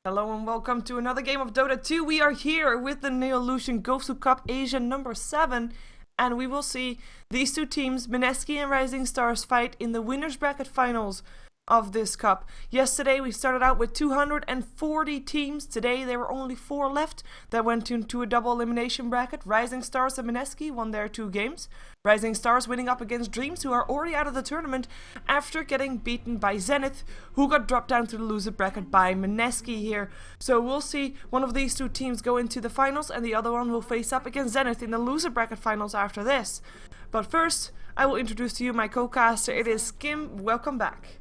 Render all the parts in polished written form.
Hello and welcome to another game of Dota 2. We are here with the Neolution GosuCup Asia number 7, and we will see these two teams, Mineski and Rising Stars, fight in the winners bracket finals of this cup. Yesterday we started out with 240 teams. Today there were only 4 left that went into a double elimination bracket. Rising Stars and Mineski won their 2 games. Rising Stars winning up against Dreams, who are already out of the tournament after getting beaten by Zenith, who got dropped down to the loser bracket by Mineski here. So we'll see one of these two teams go into the finals and the other one will face up against Zenith in the loser bracket finals after this. But first, I will introduce to you my co-caster. It is Skim. Welcome back.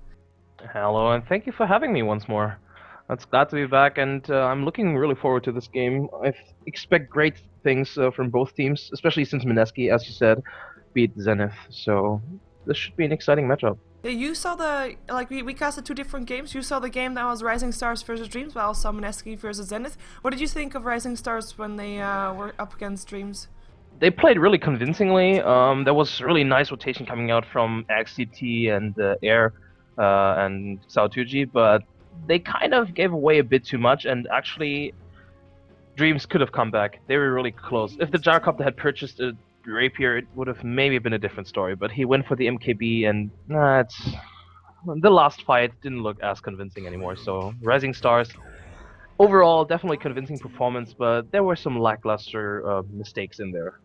Hello, and thank you for having me once more. It's glad to be back, and I'm looking really forward to this game. I expect great things from both teams, especially since Mineski, as you said, beat Zenith. So this should be an exciting matchup. Yeah, you saw we casted 2 different games. You saw the game that was Rising Stars versus Dreams, while I saw Mineski versus Zenith. What did you think of Rising Stars when they were up against Dreams? They played really convincingly. There was really nice rotation coming out from XCT and Air. And Sautuji, but they kind of gave away a bit too much, and actually Dreams could have come back. They were really close. If the GosuCup had purchased a Rapier, it would have maybe been a different story, but he went for the MKB, and the last fight didn't look as convincing anymore. So Rising Stars, overall, definitely convincing performance, but there were some lackluster mistakes in there.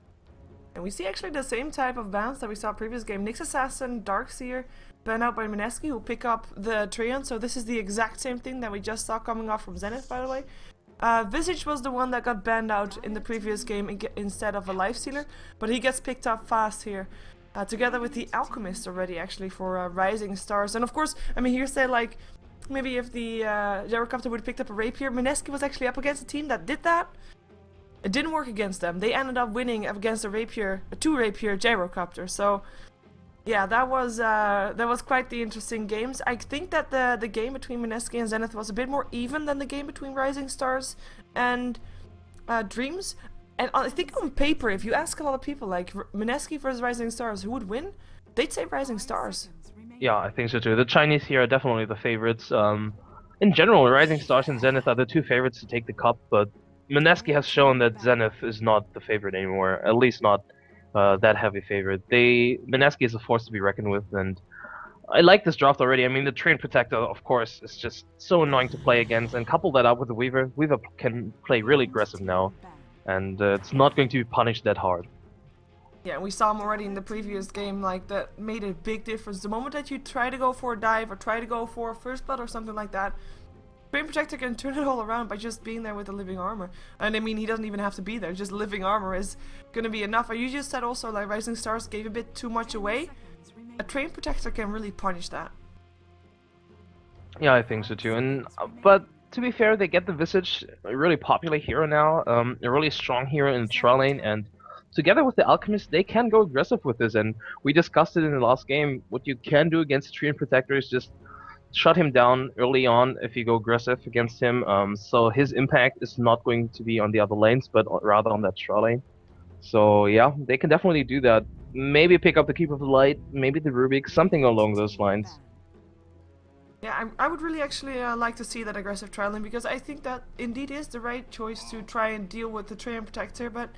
And we see actually the same type of bans that we saw previous game. Nyx Assassin, Darkseer, banned out by Mineski, who pick up the Treant. So this is the exact same thing that we just saw coming off from Zenith, by the way. VII was the one that got banned out in the previous game instead of a Lifestealer, but he gets picked up fast here. Together with the Alchemist already, actually, for Rising Stars. And of course, I mean, here's say like, maybe if the Gyrocopter would have picked up a Rapier, Mineski was actually up against a team that did that. It didn't work against them. They ended up winning against a 2 Rapier Gyrocopter. So yeah, that was quite the interesting games. I think that the game between Mineski and Zenith was a bit more even than the game between Rising Stars and Dreams. And I think on paper, if you ask a lot of people, like Mineski versus Rising Stars, who would win? They'd say Rising Stars. Yeah, I think so too. The Chinese here are definitely the favorites. In general, Rising Stars and Zenith are the 2 favorites to take the cup, but Mineski has shown that Zenith is not the favorite anymore, at least not that heavy favorite. Mineski is a force to be reckoned with, and I like this draft already. I mean, the Train Protector, of course, is just so annoying to play against, and couple that up with the Weaver. Weaver can play really aggressive now, and it's not going to be punished that hard. Yeah, we saw him already in the previous game, like, that made a big difference. The moment that you try to go for a dive, or try to go for a first blood or something like that, Train Protector can turn it all around by just being there with the living armor. And I mean, he doesn't even have to be there, just living armor is gonna be enough. You just said also, like, Rising Stars gave a bit too much away. A Train Protector can really punish that. Yeah, I think so too. And but to be fair, they get the Visage, a really popular hero now, a really strong hero in the trial lane, and together with the Alchemist, they can go aggressive with this. And we discussed it in the last game. What you can do against the Train Protector is just shut him down early on if you go aggressive against him, so his impact is not going to be on the other lanes, but rather on that straw lane. So yeah, they can definitely do that. Maybe pick up the Keep of the Light, maybe the Rubik, something along those lines. Yeah, I would really actually like to see that aggressive trial lane, because I think that indeed is the right choice to try and deal with the Train Protector, but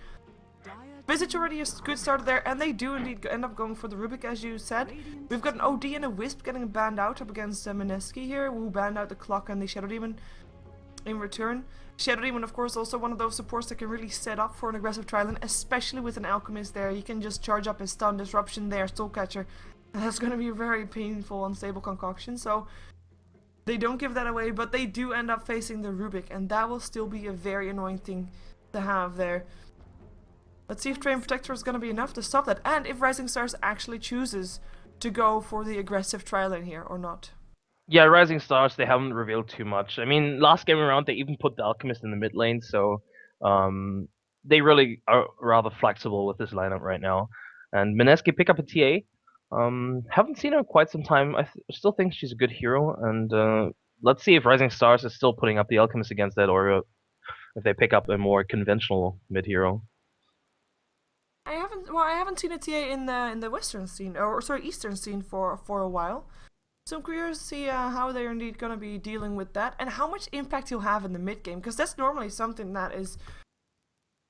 Visage already a good start there, and they do indeed end up going for the Rubik, as you said. We've got an OD and a Wisp getting banned out up against Mineski here, who banned out the Clock and the Shadow Demon in return. Shadow Demon, of course, also one of those supports that can really set up for an aggressive Trident, especially with an Alchemist there. He can just charge up his Stun, Disruption there, Soulcatcher. And that's going to be a very painful, unstable concoction, so they don't give that away, but they do end up facing the Rubik, and that will still be a very annoying thing to have there. Let's see if Train Protector is going to be enough to stop that, and if Rising Stars actually chooses to go for the aggressive trial lane here or not. Yeah, Rising Stars, they haven't revealed too much. I mean, last game around, they even put the Alchemist in the mid lane, so they really are rather flexible with this lineup right now. And Mineski pick up a TA. Haven't seen her in quite some time. I still think she's a good hero, and let's see if Rising Stars is still putting up the Alchemist against that, or if they pick up a more conventional mid hero. I haven't seen a TA in the Western scene, or sorry, Eastern scene for a while. So I'm curious to see how they're indeed going to be dealing with that and how much impact he'll have in the mid game, because that's normally something that is,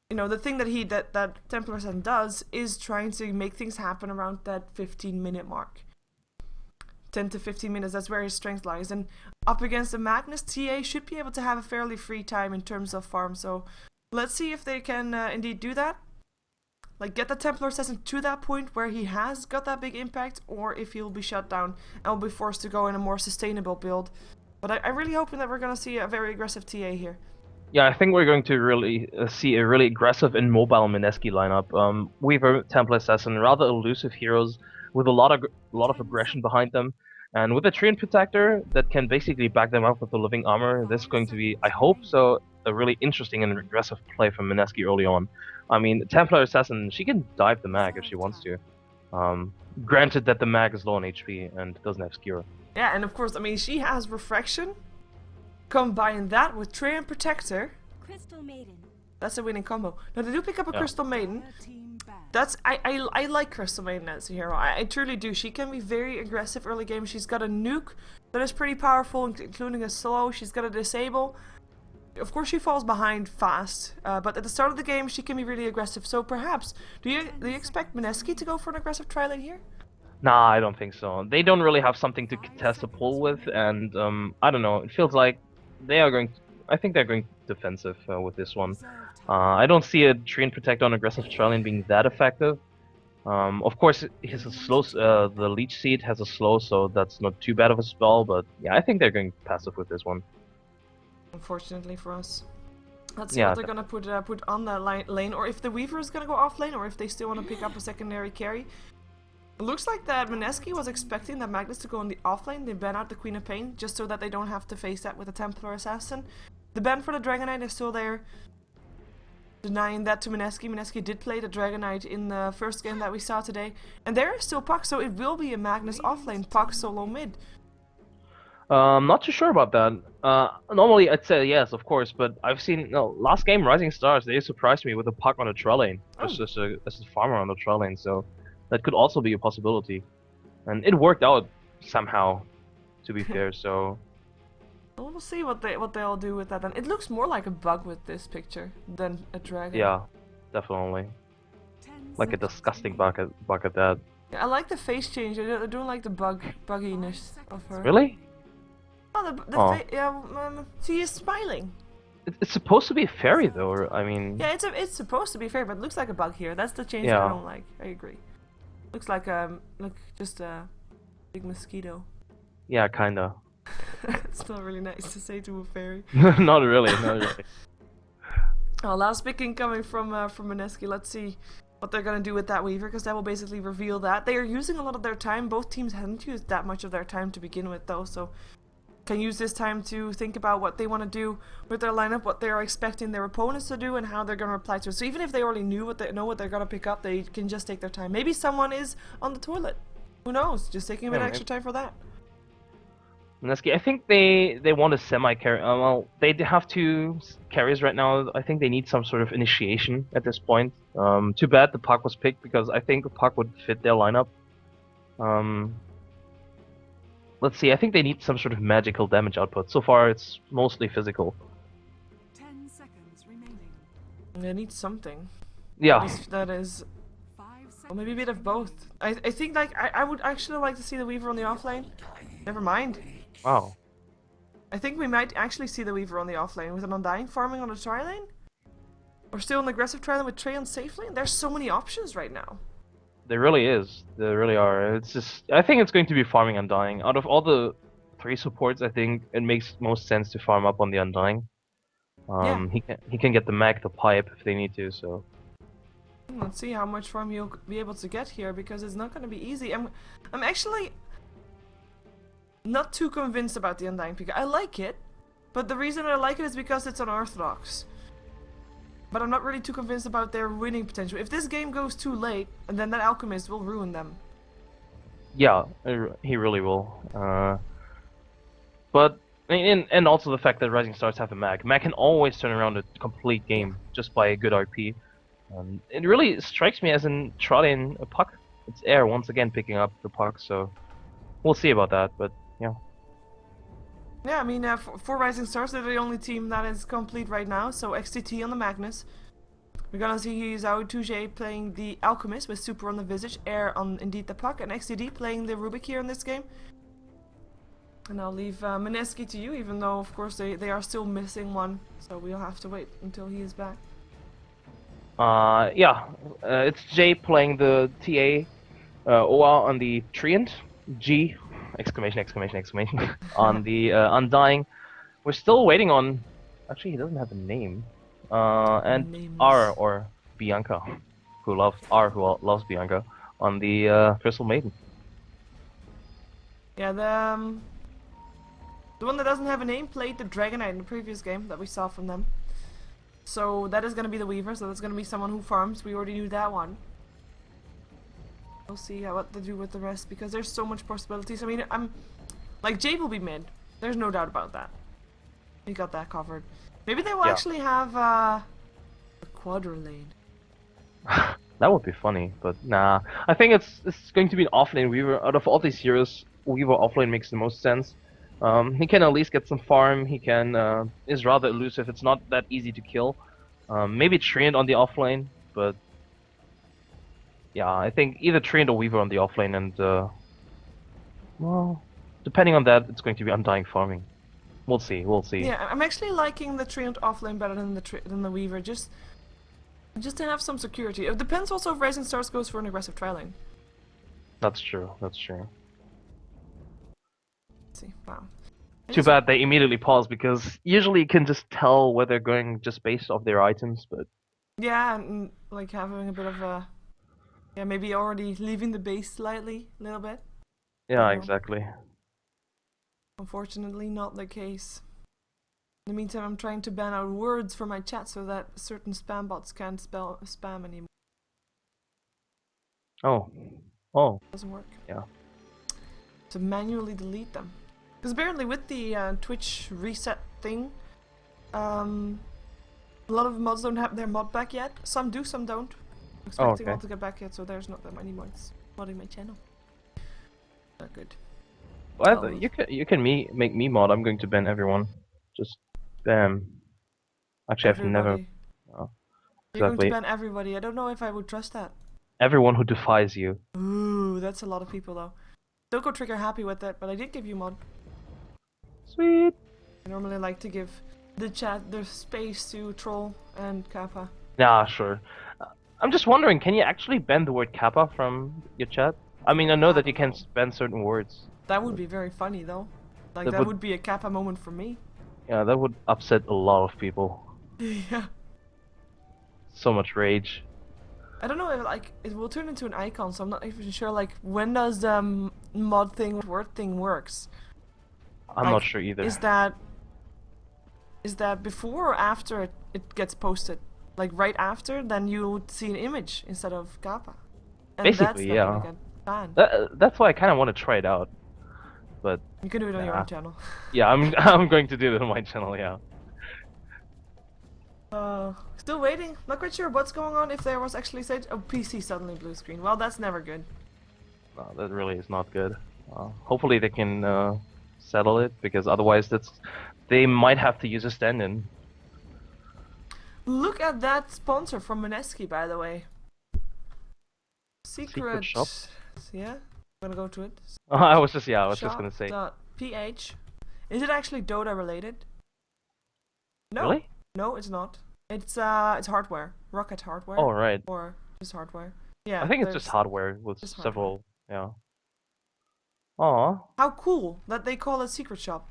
you know, the thing that that Templar Assassin does is trying to make things happen around that 15-minute mark. 10 to 15 minutes, that's where his strength lies. And up against the Magnus, TA should be able to have a fairly free time in terms of farm. So let's see if they can indeed do that. Like, get the Templar Assassin to that point where he has got that big impact, or if he'll be shut down and will be forced to go in a more sustainable build. But I'm really hoping that we're going to see a very aggressive TA here. Yeah, I think we're going to really see a really aggressive and mobile Mineski lineup. Weaver, Templar Assassin, rather elusive heroes with a lot of aggression behind them, and with a Treant Protector that can basically back them up with the living armor. This is going to be, I hope so, a really interesting and aggressive play from Mineski early on. I mean, Templar Assassin, she can dive the mag if she wants to. Granted that the mag is low on HP and doesn't have Skewer. Yeah, and of course, I mean, she has Refraction. Combine that with Treant Protector. Crystal Maiden. That's a winning combo. Now they do pick up a Crystal Maiden. That's I like Crystal Maiden as a hero. I truly do. She can be very aggressive early game. She's got a nuke that is pretty powerful, including a slow. She's got a disable. Of course, she falls behind fast, but at the start of the game, she can be really aggressive. So perhaps, do you expect Mineski to go for an aggressive tri-lane here? Nah, I don't think so. They don't really have something to contest a pull with, and I don't know. It feels like they are going. I think they're going defensive with this one. I don't see a Treant Protector on aggressive tri-lane being that effective. Of course, his slow. The Leech Seed has a slow, so that's not too bad of a spell. But yeah, I think they're going passive with this one. Unfortunately for us. Let's see what they're gonna put on that lane, or if the Weaver is gonna go off lane, or if they still want to pick up a secondary carry. It looks like that Mineski was expecting that Magnus to go on the off lane. They ban out the Queen of Pain just so that they don't have to face that with a Templar Assassin. The ban for the Dragon Knight is still there. Denying that to Mineski. Mineski did play the Dragon Knight in the first game that we saw today. And there is still Puck, so it will be a Magnus off lane, Puck solo mid. Not too sure about that. Normally I'd say yes, of course, but I've seen last game Rising Stars, they surprised me with a Puck on a trail lane, just as a farmer on the trail lane, so that could also be a possibility, and it worked out somehow, to be fair. So we'll see what they'll do with that. Then it looks more like a bug with this picture than a dragon. Yeah, definitely, like a disgusting bug at that. Yeah, I like the face change. I don't like the bugginess of her. Really? Oh, she is smiling. It's supposed to be a fairy, though. Or, I mean. Yeah, it's supposed to be fair, but it looks like a bug here. That's the change that I don't like. I agree. Looks like just a big mosquito. Yeah, kinda. It's not really nice to say to a fairy. Not really, not really. Oh, last pick incoming from Mineski. Let's see what they're gonna do with that Weaver, because that will basically reveal that. They are using a lot of their time. Both teams haven't used that much of their time to begin with, though, so can use this time to think about what they want to do with their lineup, what they are expecting their opponents to do, and how they're going to reply to it. So even if they already know what they're going to pick up, they can just take their time. Maybe someone is on the toilet. Who knows? Just taking a bit extra time for that. Mineski, I think they want a semi-carry. Well, they have two carries right now. I think they need some sort of initiation at this point. Too bad the Puck was picked, because I think the Puck would fit their lineup. Let's see, I think they need some sort of magical damage output. So far, it's mostly physical. 10 seconds remaining. They need something. Yeah. That is... Well, maybe a bit of both. I think, like, I would actually like to see the Weaver on the offlane. Never mind. Wow. I think we might actually see the Weaver on the offlane with an Undying farming on the tri-lane. Or still an aggressive tri-lane with Trey on safe lane. There's so many options right now. There really is. There really are. It's just, I think it's going to be farming Undying. Out of all the three supports, I think it makes most sense to farm up on the Undying. He can get the mag, the pipe if they need to. So let's see how much farm he'll be able to get here, because it's not going to be easy. I'm actually not too convinced about the Undying pick. I like it, but the reason I like it is because it's unorthodox. But I'm not really too convinced about their winning potential. If this game goes too late, then that Alchemist will ruin them. Yeah, he really will. But and also the fact that Rising Stars have a mag. Mag can always turn around a complete game just by a good RP. It really strikes me as in trotting a Puck. It's air once again picking up the Puck, so we'll see about that. But yeah. Yeah, I mean, for Rising Stars, they're the only team that is complete right now. So XTT on the Magnus. We're gonna see Zhao Tuje playing the Alchemist with Super on the Visage, Air on Indeed the Puck, and XTD playing the Rubik here in this game. And I'll leave Mineski to you, even though, of course, they are still missing one. So we'll have to wait until he is back. Yeah, it's Jay playing the TA, OR on the Treant, G, exclamation, exclamation, exclamation, on the Undying. We're still waiting on, actually he doesn't have a name, and Names. R, or Bianca, who loves Bianca, on the Crystal Maiden. Yeah, the one that doesn't have a name played the Dragonite in the previous game that we saw from them. So that is going to be the Weaver, so that's going to be someone who farms. We already knew that one. We'll see what to do with the rest, because there's so much possibilities. I mean, like, Jade will be mid. There's no doubt about that. We got that covered. Maybe they will actually have a quadra lane. That would be funny, but nah. I think it's going to be an offlane Weaver. Out of all these heroes, Weaver offlane makes the most sense. He can at least get some farm. He can is rather elusive. It's not that easy to kill. Maybe Treant on the offlane, but yeah, I think either Treant or Weaver on the offlane, and well, depending on that, it's going to be Undying farming. We'll see. We'll see. Yeah, I'm actually liking the Treant offlane better than the Weaver, just to have some security. It depends also if Rising Stars goes for an aggressive tri-lane. That's true. That's true. Let's see, wow. Too bad they immediately pause, because usually you can just tell where they're going just based off their items, but Yeah, and like having a bit of a, yeah, maybe already leaving the base slightly, a little bit. yeah, exactly. Unfortunately, not the case. In the meantime, I'm trying to ban out words from my chat so that certain spam bots can't spell spam anymore. Oh. Oh. Doesn't work. Yeah. To manually delete them. Because apparently with the Twitch reset thing, a lot of mods don't have their mod back yet. Some do, some don't. I'm expecting all to get back yet, so there's not that many mods modding my channel. Not good. Well, you can make me mod. I'm going to ban everyone. Just bam. Actually, I've never. Everybody. Oh, You're going to exactly. ban everybody. I don't know if I would trust that. Everyone who defies you. Ooh, that's a lot of people though. Don't go trigger happy with that, but I did give you mod. Sweet. I normally like to give the chat the space to troll and kappa. Yeah, sure. I'm just wondering, can you actually ban the word kappa from your chat? I mean, I know that you can ban certain words. That would be very funny though. Like, that would be a kappa moment for me. Yeah, that would upset a lot of people. Yeah. So much rage. I don't know if like it will turn into an icon, so I'm not even sure like when does the mod thing word thing works. I'm like, not sure either. Is that before or after it gets posted? Like right after, then you would see an image instead of kappa. And Basically, that's yeah. gonna get banned. That's why I kind of want to try it out. But You can do it on your own channel. yeah, I'm going to do it on my channel. Yeah. Still waiting. Not quite sure what's going on. If there was actually Sage. Oh, PC suddenly blue screen. Well, that's never good. No, that really is not good. Hopefully they can settle it, because otherwise they might have to use a stand-in. Look at that sponsor from Mineski, by the way. Secret shop? Yeah, I'm gonna go to it. I was just gonna say. .ph. Is it actually Dota related? No. Really? No, it's not. It's hardware. Rocket hardware. Oh, right. Or just hardware. Yeah. I think it's just hardware with just several. Yeah. Aw. How cool that they call it secret shop.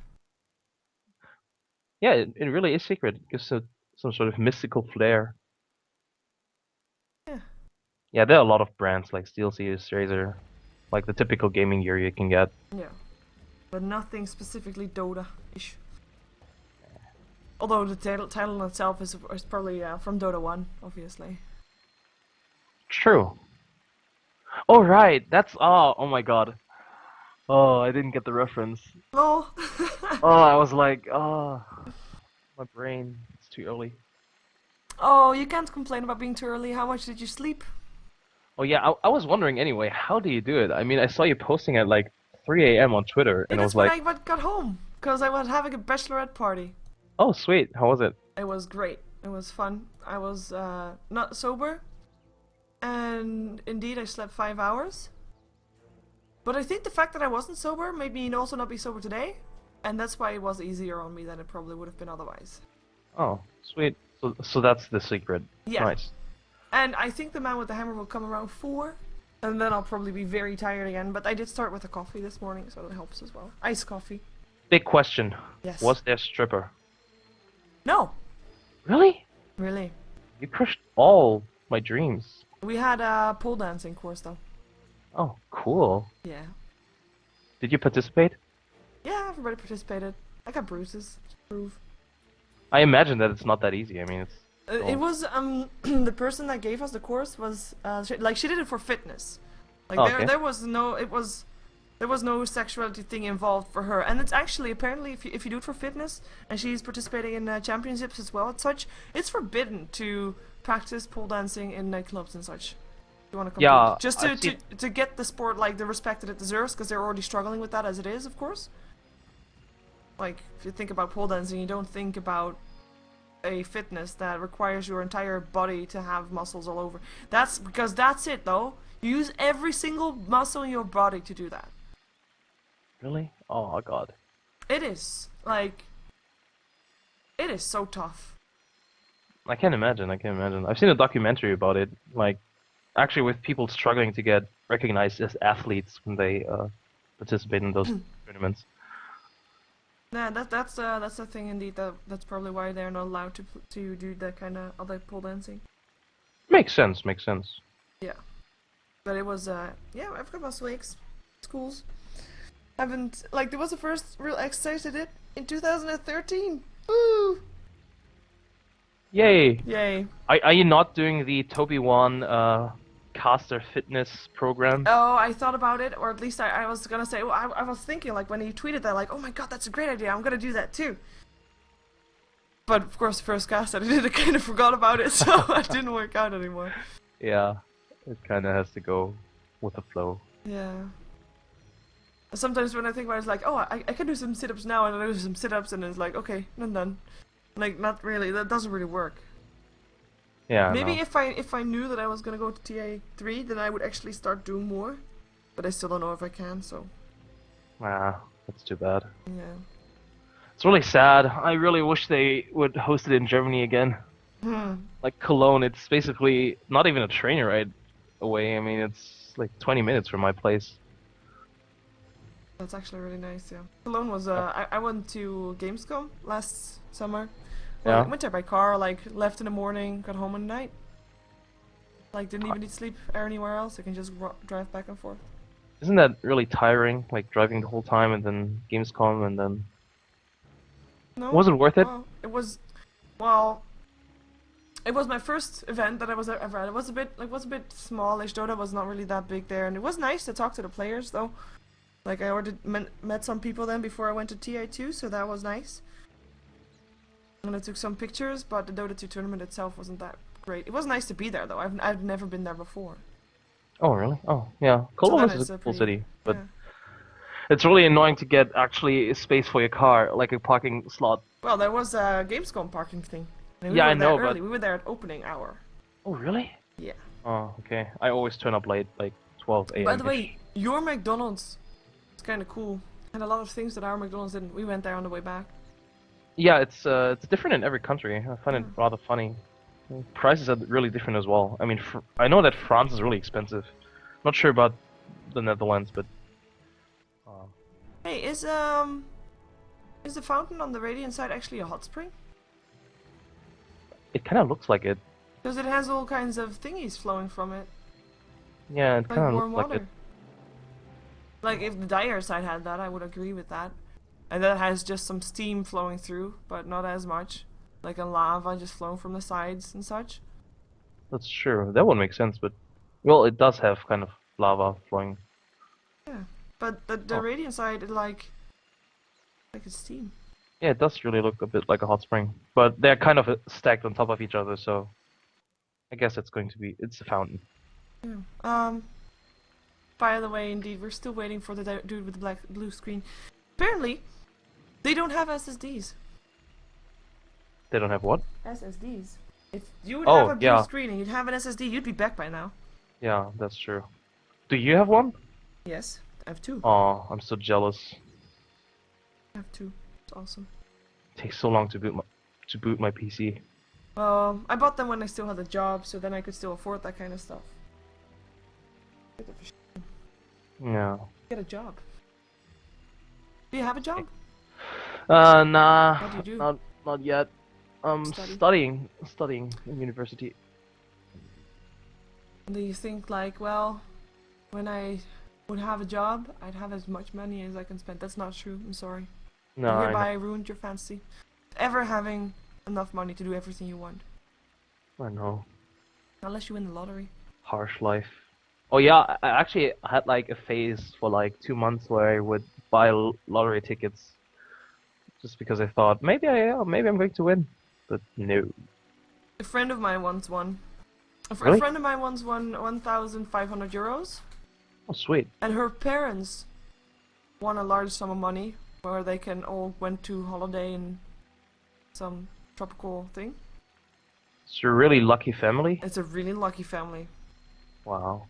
Yeah, it really is secret. It gives it some sort of mystical flair. Yeah. Yeah, there are a lot of brands like SteelSeries, Razer, like the typical gaming gear you can get. Yeah. But nothing specifically Dota-ish. Although the title itself is probably from Dota 1, obviously. True. Oh right, that's oh my god. Oh, I didn't get the reference. Oh. Oh, I was like, oh, my brain. It's too early. Oh, you can't complain about being too early. How much did you sleep? Oh yeah, I was wondering anyway, how do you do it? I mean, I saw you posting at like 3 a.m. on Twitter, and It I is was when like, I got home, because I was having a bachelorette party. "Oh, sweet. How was it?" It was great. It was fun. I was not sober, and indeed I slept 5 hours. But I think the fact that I wasn't sober made me also not be sober today, and that's why it was easier on me than it probably would have been otherwise. Oh, sweet. So that's the secret. Yeah. Nice. And I think the man with the hammer will come around 4, and then I'll probably be very tired again. But I did start with a coffee this morning, so that helps as well. Iced coffee. Big question. Yes. Was there a stripper? No. Really? Really. You crushed all my dreams. We had a pole dancing course though. Oh, cool. Yeah. Did you participate? Yeah, everybody participated. I got bruises to prove. I imagine that it's not that easy. I mean, it's... It was the person that gave us the course was she did it for fitness. Like Oh, okay. there was no sexuality thing involved for her, and it's actually apparently if you do it for fitness and she's participating in championships as well and such, it's forbidden to practice pole dancing in nightclubs and such. You want to compete. Yeah, Just I've to get the sport like the respect that it deserves, because they're already struggling with that as it is, of course. Like if you think about pole dancing, you don't think about a fitness that requires your entire body to have muscles all over. That's because that's it though. You use every single muscle in your body to do that. Really? Oh, God. It is like it is so tough. I can't imagine. I've seen a documentary about it, like, actually with people struggling to get recognized as athletes when they participate in those tournaments. Nah, that's the thing indeed. That's probably why they're not allowed to do that kind of other pole dancing. Makes sense. Yeah, but it was yeah. I've got muscle aches. Schools. Haven't like there was the first real exercise I did in 2013. Woo! Yay! Yay! Are you not doing the Toby One caster fitness program? Oh, I thought about it, or at least I was gonna say. Well, I was thinking like when he tweeted that, like, oh my god, that's a great idea. I'm gonna do that too. But of course, the first cast that I did, I kind of forgot about it, so it didn't work out anymore. Yeah, it kind of has to go with the flow. Yeah. Sometimes when I think about it, it's like, oh, I can do some sit-ups now, and I do some sit-ups, and it's like, okay, I'm done. Like, not really. That doesn't really work. Yeah. Maybe no. if I knew that I was gonna go to TA3, then I would actually start doing more. But I still don't know if I can, so Ah, that's too bad. yeah. It's really sad. I really wish they would host it in Germany again. Like Cologne, it's basically not even a train ride away. I mean, it's like 20 minutes from my place. That's actually really nice, yeah. Cologne was, I went to Gamescom last summer. Well, Yeah. I went there by car, like, left in the morning, got home at night. Like, didn't even need to sleep anywhere else, I can just drive back and forth. Isn't that really tiring? Like driving the whole time and then Gamescom and then... No? Was it worth it? Well, it was, well, it was my first event that I was ever at. It was a bit smallish, Dota was not really that big there, and it was nice to talk to the players, though. Like, I already met some people then before I went to TA2, so that was nice. And I took some pictures, but the Dota 2 tournament itself wasn't that great. It was nice to be there, though. I've never been there before. Oh, really? Oh, yeah. Cologne that is is a a cool pretty- city, but Yeah. it's really annoying to get actually a space for your car, like a parking slot. Well, there was a Gamescom parking thing. And we Yeah, were I know, there early. but... We were there at opening hour. Oh, really? Yeah. Oh, okay. I always turn up late, like 12 a.m. By the way, your McDonald's is kind of cool. And a lot of things that our McDonald's didn't. We went there on the way back. Yeah, it's different in every country. I find it rather funny. Prices are really different as well. I mean, I know that France is really expensive. Not sure about the Netherlands, but... Hey, is the fountain on the Radiant side actually a hot spring? It kind of looks like it. Because it has all kinds of thingies flowing from it. Yeah, it Like kind of warm looks like water. it. Like, if the Dire side had that, I would agree with that. And that has just some steam flowing through, but not as much. Like a lava just flowing from the sides and such. That's true. That would make sense, but... Well, it does have kind of lava flowing. Yeah. But the Oh. Radiant side, it like it's steam. Yeah, it does really look a bit like a hot spring. But they're kind of stacked on top of each other, so... I guess it's going to be... It's a fountain. Yeah. By the way, indeed, we're still waiting for the dude with the blue screen. Apparently, they don't have SSDs. They don't have what? SSDs. If you would Oh, have a blue yeah. screen and you'd have an SSD, you'd be back by now. Yeah, that's true. Do you have one? Yes, I have two. Oh, I'm so jealous. I have two. It's awesome. It takes so long to boot my PC. I bought them when I still had a job, so then I could still afford that kind of stuff. Yeah. Get a job. Do you have a job? Nah. What do you do? Not yet. Study. Studying in university. Do you think like, well, when I would have a job, I'd have as much money as I can spend? That's not true. I'm sorry. No, I I hereby ruined your fantasy. Ever having enough money to do everything you want. know. Unless you win the lottery. Harsh life. Oh yeah, I actually had like a phase for like 2 months where I would buy lottery tickets, just because I thought maybe I'm going to win, but no. A friend of mine once won. A Really? friend of mine once won 1,500 euros, Oh sweet. and her parents won a large sum of money where they can all went to holiday in some tropical thing. It's a really lucky family. It's a really lucky family. Wow.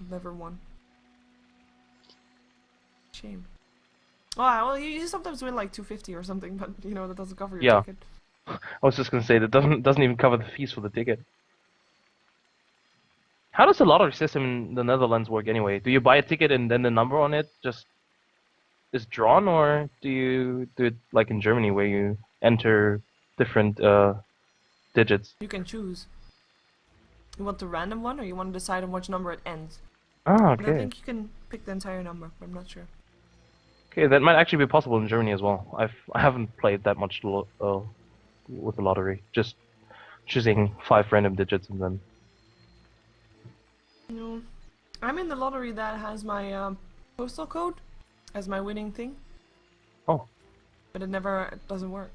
I've never won. Shame. Oh, well, you sometimes win like 250 or something, but you know that doesn't cover your Yeah. ticket. I was just gonna say that doesn't even cover the fees for the ticket. How does the lottery system in the Netherlands work anyway? Do you buy a ticket and then the number on it just is drawn, or do you do it like in Germany where you enter different digits? You can choose. You want the random one, or you want to decide on which number it ends? Ah, And I okay. think you can pick the entire number, but I'm not sure. Okay, that might actually be possible in Germany as well. I haven't played that much with the lottery. Just choosing 5 random digits and then. No, I'm in the lottery that has my postal code as my winning thing. Oh. But it doesn't work.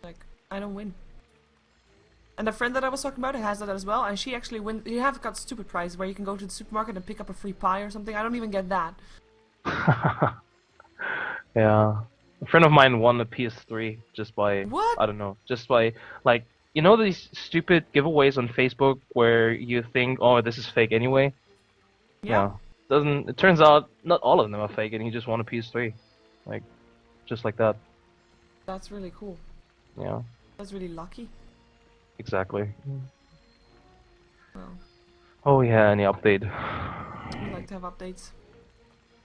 Like, I don't win. And a friend that I was talking about has that as well, and she actually wins. You have got stupid prizes where you can go to the supermarket and pick up a free pie or something. I don't even get that. Yeah. A friend of mine won a PS3 just by What? I don't know, just by like you know these stupid giveaways on Facebook where you think, oh, this is fake anyway. Yeah. Doesn't it turns out not all of them are fake, and he just won a PS3, like just like that. That's really cool. Yeah. That's really lucky. Exactly. Well, Oh yeah, any update? we like to have updates.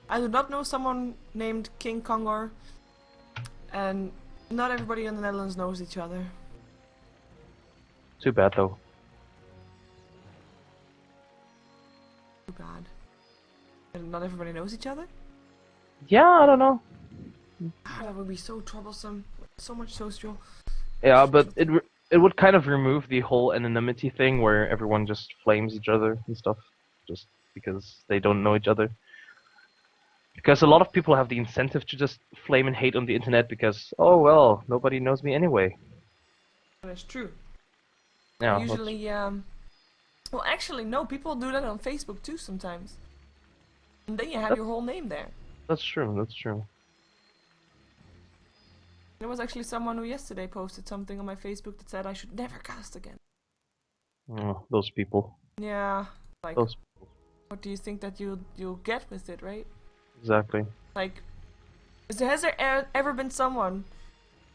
I do not know someone named King Kongor, and not everybody in the Netherlands knows each other. Too bad though. Too bad. And not everybody knows each other? Yeah, I don't know. Ah, that would be so troublesome. So much social. Yeah, but it would kind of remove the whole anonymity thing where everyone just flames each other and stuff, just because they don't know each other. Because a lot of people have the incentive to just flame and hate on the internet because, oh well, nobody knows me anyway. That's true. Yeah. Usually, well, actually, no, people do that on Facebook too sometimes. And then you have your whole name there. That's true. That's true. There was actually someone who yesterday posted something on my Facebook that said I should never cast again. Oh, those people. Yeah, like, Those. what do you think that you'll get with it, right? Exactly. Like, has there ever been someone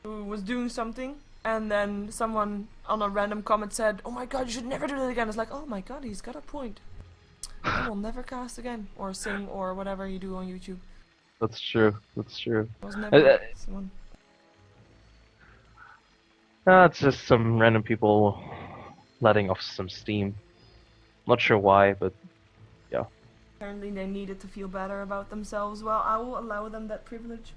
who was doing something and then someone on a random comment said, "Oh my god, you should never do that again"? It's like, oh my god, he's got a point. I will never cast again, or sing, or whatever you do on YouTube. That's true. That's true. I was never someone. It's just some random people letting off some steam. Not sure why, but yeah. Apparently they needed to feel better about themselves. Well, I will allow them that privilege.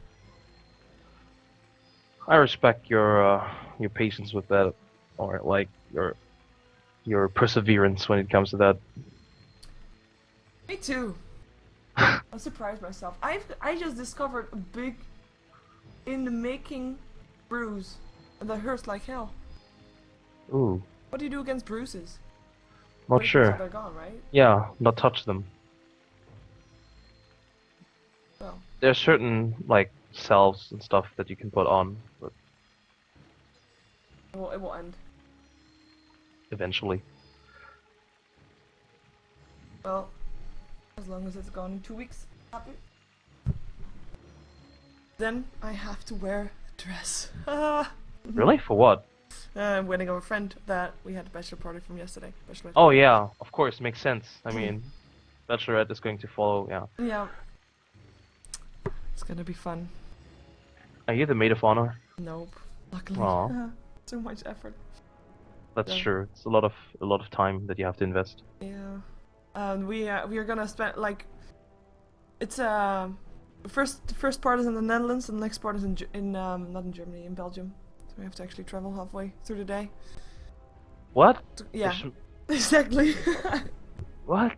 I respect your patience with that, or like your perseverance when it comes to that. Me too. I'm surprised myself. I just discovered a big, in the making, bruise, and that hurts like hell. Ooh, What do you do against bruises? not Wait until sure. they're gone, right? Yeah, not touch them. There's certain like salves and stuff that you can put on, but It will end. eventually. Well, as long as it's gone in 2 weeks. Happy. Then I have to wear a dress. Really? For what? I'm wedding of a friend that we had a bachelor party from yesterday. Bachelorette Oh party. yeah, of course, makes sense. I mean, Bachelorette is going to follow. Yeah. Yeah. It's gonna be fun. Are you the maid of honor? Nope. Luckily. Aw. Too much effort. That's Yeah. true. It's a lot of time that you have to invest. Yeah. We are gonna spend like it's first part is in the Netherlands and the next part is in not in Germany, in Belgium. So we have to actually travel halfway through the day. What? Yeah. There's- Exactly. What?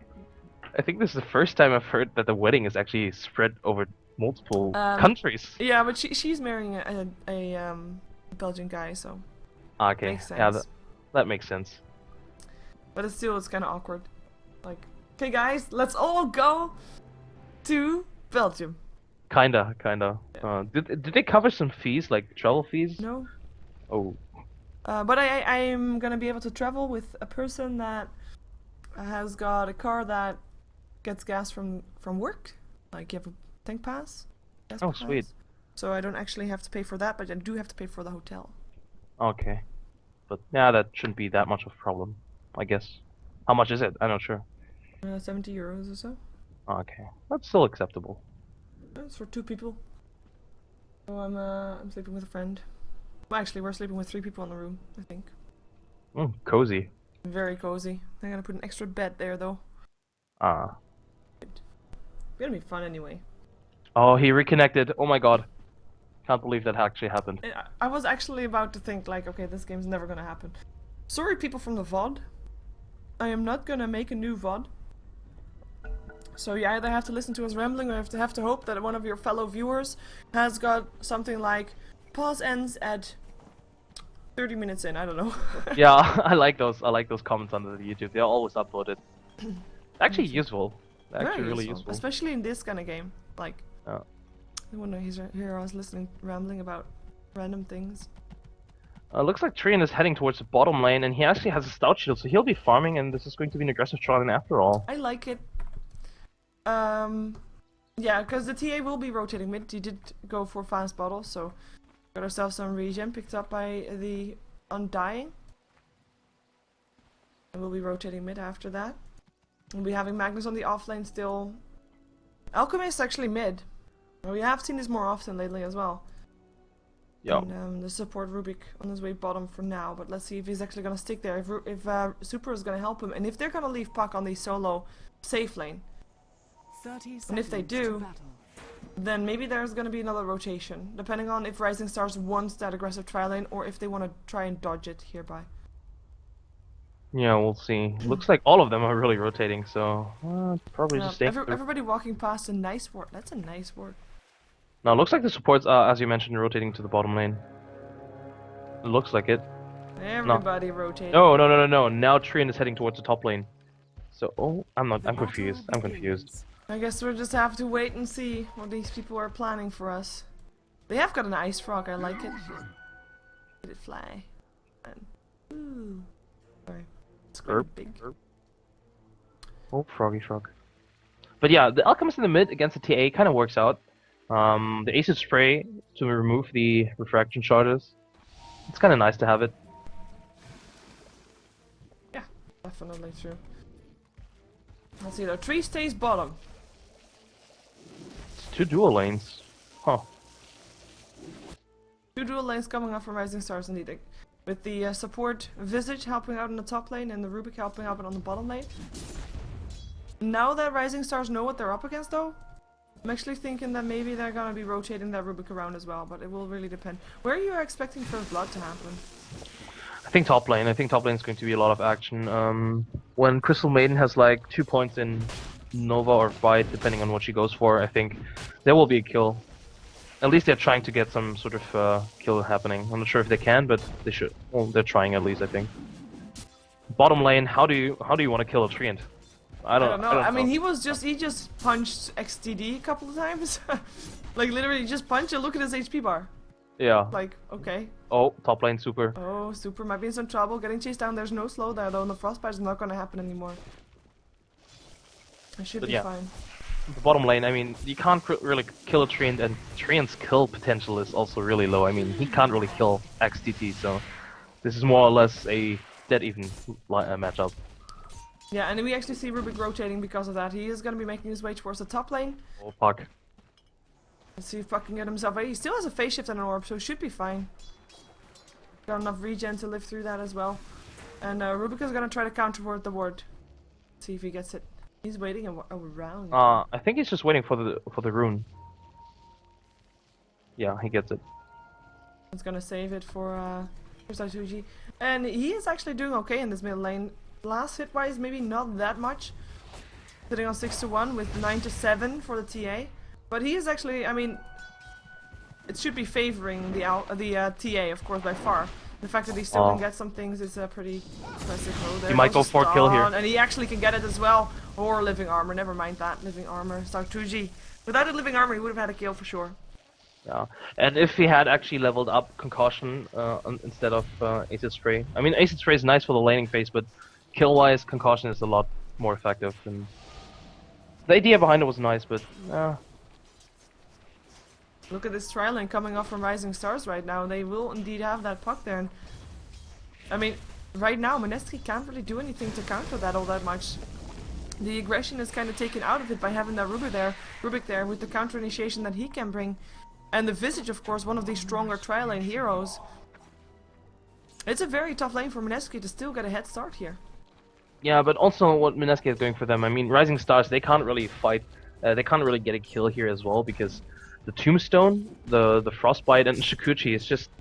I think this is the first time I've heard that the wedding is actually spread over multiple countries. Yeah, but she's marrying a Belgian guy, so Okay, makes sense. yeah, that makes sense. But it's kind of awkward. Like, okay, guys, let's all go to Belgium. Kinda. Did they cover some fees, like travel fees? No. Oh, But I'm gonna be able to travel with a person that has got a car that gets gas from work. Like you have a tank pass. Gas Oh, pass. sweet. So I don't actually have to pay for that, but I do have to pay for the hotel. okay. But yeah, that shouldn't be that much of a problem, I guess. How much is it? I'm not sure. 70 euros or so. Okay, that's still acceptable. It's for 2 people. So I'm sleeping with a friend. Well, actually, we're sleeping with 3 people in the room, I think. Cozy. Very cozy. I'm gonna put an extra bed there, though. Ah. It's gonna be fun anyway. Oh, he reconnected. Oh my god. Can't believe that actually happened. I was actually about to think, like, okay, this game's never gonna happen. Sorry, people from the VOD. I am not gonna make a new VOD. So you either have to listen to us rambling or you have to hope that one of your fellow viewers has got something like pause ends at 30 minutes in, I don't know. Yeah, I like those comments under the YouTube. They're always upvoted. Actually useful. Very Actually really useful. especially in this kind of game. Like, Yeah. I wonder hear us listening, rambling about random things. Looks like Trian is heading towards the bottom lane, and he actually has a stout shield, so he'll be farming, and this is going to be an aggressive trial after all. I like it. Yeah, because the TA will be rotating mid. He did go for fast bottles, so got ourselves some regen picked up by the Undying. And we'll be rotating mid after that. We'll be having Magnus on the off lane still. Alchemist actually mid. We have seen this more often lately as well. Yeah. And the support Rubik on his way bottom for now, but let's see if he's actually gonna stick there. If Super is gonna help him, and if they're gonna leave Puck on the solo safe lane, 30 and if they seconds do, to battle. then maybe there's gonna be another rotation, depending on if Rising Stars wants that aggressive tri lane or if they want to try and dodge it hereby. Yeah, we'll see. Looks like all of them are really rotating, so probably just stay. Everybody walking past a nice ward. That's a nice ward. Now, looks like the supports are, as you mentioned, rotating to the bottom lane. It looks like it. Everybody rotating. No. Now Trian is heading towards the top lane. So, I'm The confused. battle I'm confused. begins. I guess we'll just have to wait and see what these people are planning for us. They have got an ice frog. I like it. Did it fly? And, ooh. Sorry. It's quite Burp, big. burp. Oh, froggy frog. But yeah, the Alchemist in the mid against the TA kind of works out. The acid spray to remove the refraction charges. It's kind of nice to have it. Yeah, definitely true. Let's see though. Tree stays bottom. It's 2 dual lanes. Huh. 2 dual lanes coming up from Rising Stars indeed. With the support Visage helping out in the top lane and the Rubik helping out on the bottom lane. Now that Rising Stars know what they're up against though, I'm actually thinking that maybe they're gonna be rotating that Rubik around as well, but it will really depend. Where are you expecting First Blood to happen? I think top lane. I think top lane is going to be a lot of action. When Crystal Maiden has like 2 points in Nova or Fight, depending on what she goes for, I think there will be a kill. At least they're trying to get some sort of kill happening. I'm not sure if they can, but they should. Well, they're trying at least, I think. Bottom lane, how do you want to kill a Treant? I don't know. I mean, he just punched XTD a couple of times. Like literally just punch and look at his HP bar. Yeah. Like, okay. Oh, top lane super. Oh, super might be in some trouble. Getting chased down. There's no slow there though, and the frostbite is not gonna happen anymore. It should be fine. The bottom lane, I mean, you can't really kill a Treant, and Treant's kill potential is also really low. I mean, he can't really kill XTT, so this is more or less a dead even matchup. Yeah, and we actually see Rubik rotating because of that. He is going to be making his way towards the top lane. Oh, fuck. Let's see if Puck can get himself away. He still has a phase shift and an orb, so it should be fine. Got enough regen to live through that as well. And Rubik is going to try to counterward the ward. See if he gets it. He's waiting around. I think he's just waiting for the rune. Yeah, he gets it. He's gonna save it for Satuji. And he is actually doing okay in this middle lane. Last hit wise, maybe not that much. Sitting on 6-1 with 9-7 for the TA. But he is actually, I mean, it should be favoring the TA, of course, by far. The fact that he still can get some things is pretty impressive. He might go for a kill here. And he actually can get it as well. Or living armor, never mind that. Living armor, Sartuji. Without a living armor, he would have had a kill for sure. Yeah, and if he had actually leveled up Concussion instead of Acid Spray. I mean, Acid Spray is nice for the laning phase, but kill-wise, Concussion is a lot more effective. And the idea behind it was nice, but look at this tri-lane coming off from Rising Stars right now. They will indeed have that puck there. And I mean, right now, Mineski can't really do anything to counter that all that much. The aggression is kind of taken out of it by having that Rubik there with the counter initiation that he can bring. And the Visage, of course, one of the stronger tri-lane heroes. It's a very tough lane for Mineski to still get a head start here. Yeah, but also what Mineski is doing for them, I mean, Rising Stars, they can't really fight, they can't really get a kill here as well, because the Tombstone, the Frostbite, and Shikuchi is just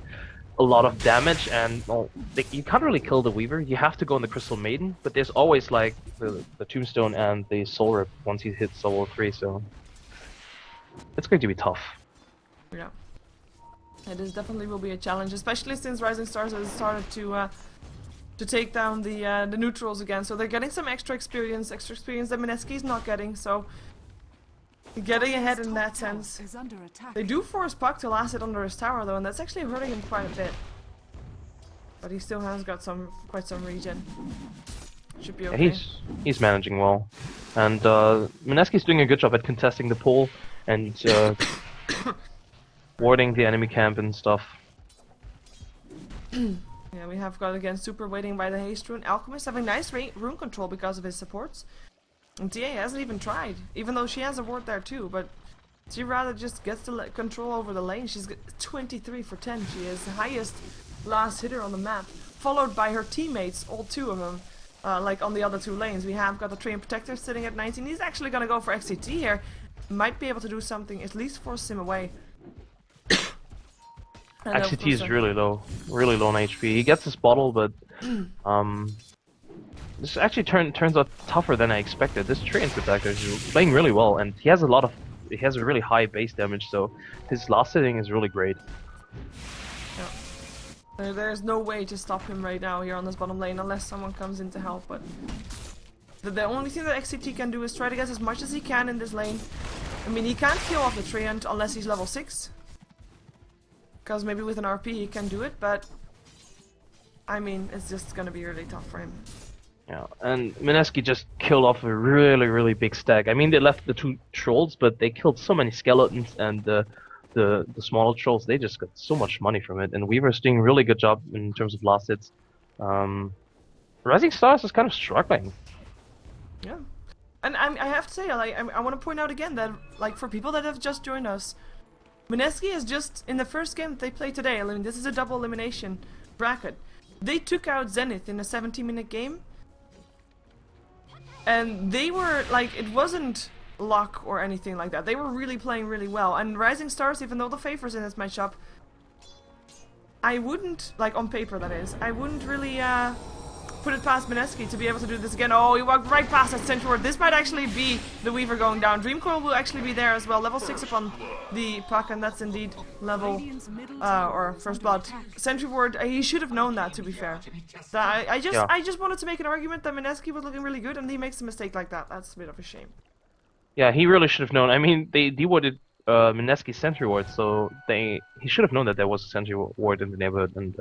a lot of damage, and well, you can't really kill the Weaver. You have to go in the Crystal Maiden, but there's always like the Tombstone and the Soul Rip once he hits level 3, so it's going to be tough. Yeah, it is definitely will be a challenge, especially since Rising Stars has started to take down the neutrals again. So they're getting some extra experience that Mineski is not getting. So getting ahead in that sense. They do force Puck to last it under his tower though, and that's actually hurting him quite a bit. But he still has got quite some regen. Should be okay. Yeah, he's managing well, and Mineski's doing a good job at contesting the pole and warding the enemy camp and stuff. Yeah, we have got again Super waiting by the haste rune. Alchemist having nice rune control because of his supports. And TA hasn't even tried, even though she has a ward there too, but she rather just gets the control over the lane. She's got 23 for 10. She is the highest last hitter on the map, followed by her teammates, all two of them. Like on the other two lanes, we have got the Train Protector sitting at 19. He's actually gonna go for XCT here. Might be able to do something, at least force him away. XCT is really low on HP. He gets his bottle, but this actually turns out tougher than I expected. This Train Protector is playing really well, and he has a really high base damage, so his last hitting is really great. Yeah. There's no way to stop him right now here on this bottom lane unless someone comes in to help, but the only thing that XCT can do is try to get as much as he can in this lane. I mean, he can't kill off the Treant unless he's level 6. Because maybe with an RP he can do it, but I mean, it's just gonna be really tough for him. Yeah, and Mineski just killed off a really big stack. I mean, they left the 2 trolls, but they killed so many skeletons, and the smaller trolls, they just got so much money from it. And Weaver's doing a really good job in terms of last hits. Rising Stars is kind of struggling. Yeah, and I have to say, like, I want to point out again that, like, for people that have just joined us, Mineski is just, in the first game that they played today, I mean, this is a double elimination bracket. They took out Zenith in a 17-minute game. And they were, like, it wasn't luck or anything like that. They were really playing really well. And Rising Stars, even though the favors in this matchup, I wouldn't, like, on paper that is, I wouldn't really put it past Mineski to be able to do this again. Oh, he walked right past that Sentry Ward. This might actually be the Weaver going down. Dream Coil will actually be there as well. Level 6 upon the puck, and that's indeed level, or First Blood. Sentry Ward, he should have known that, to be fair. I just wanted to make an argument that Mineski was looking really good, and he makes a mistake like that. That's a bit of a shame. Yeah, he really should have known. I mean, they dewarded Mineski's Sentry Ward, so he should have known that there was a Sentry Ward in the neighborhood, and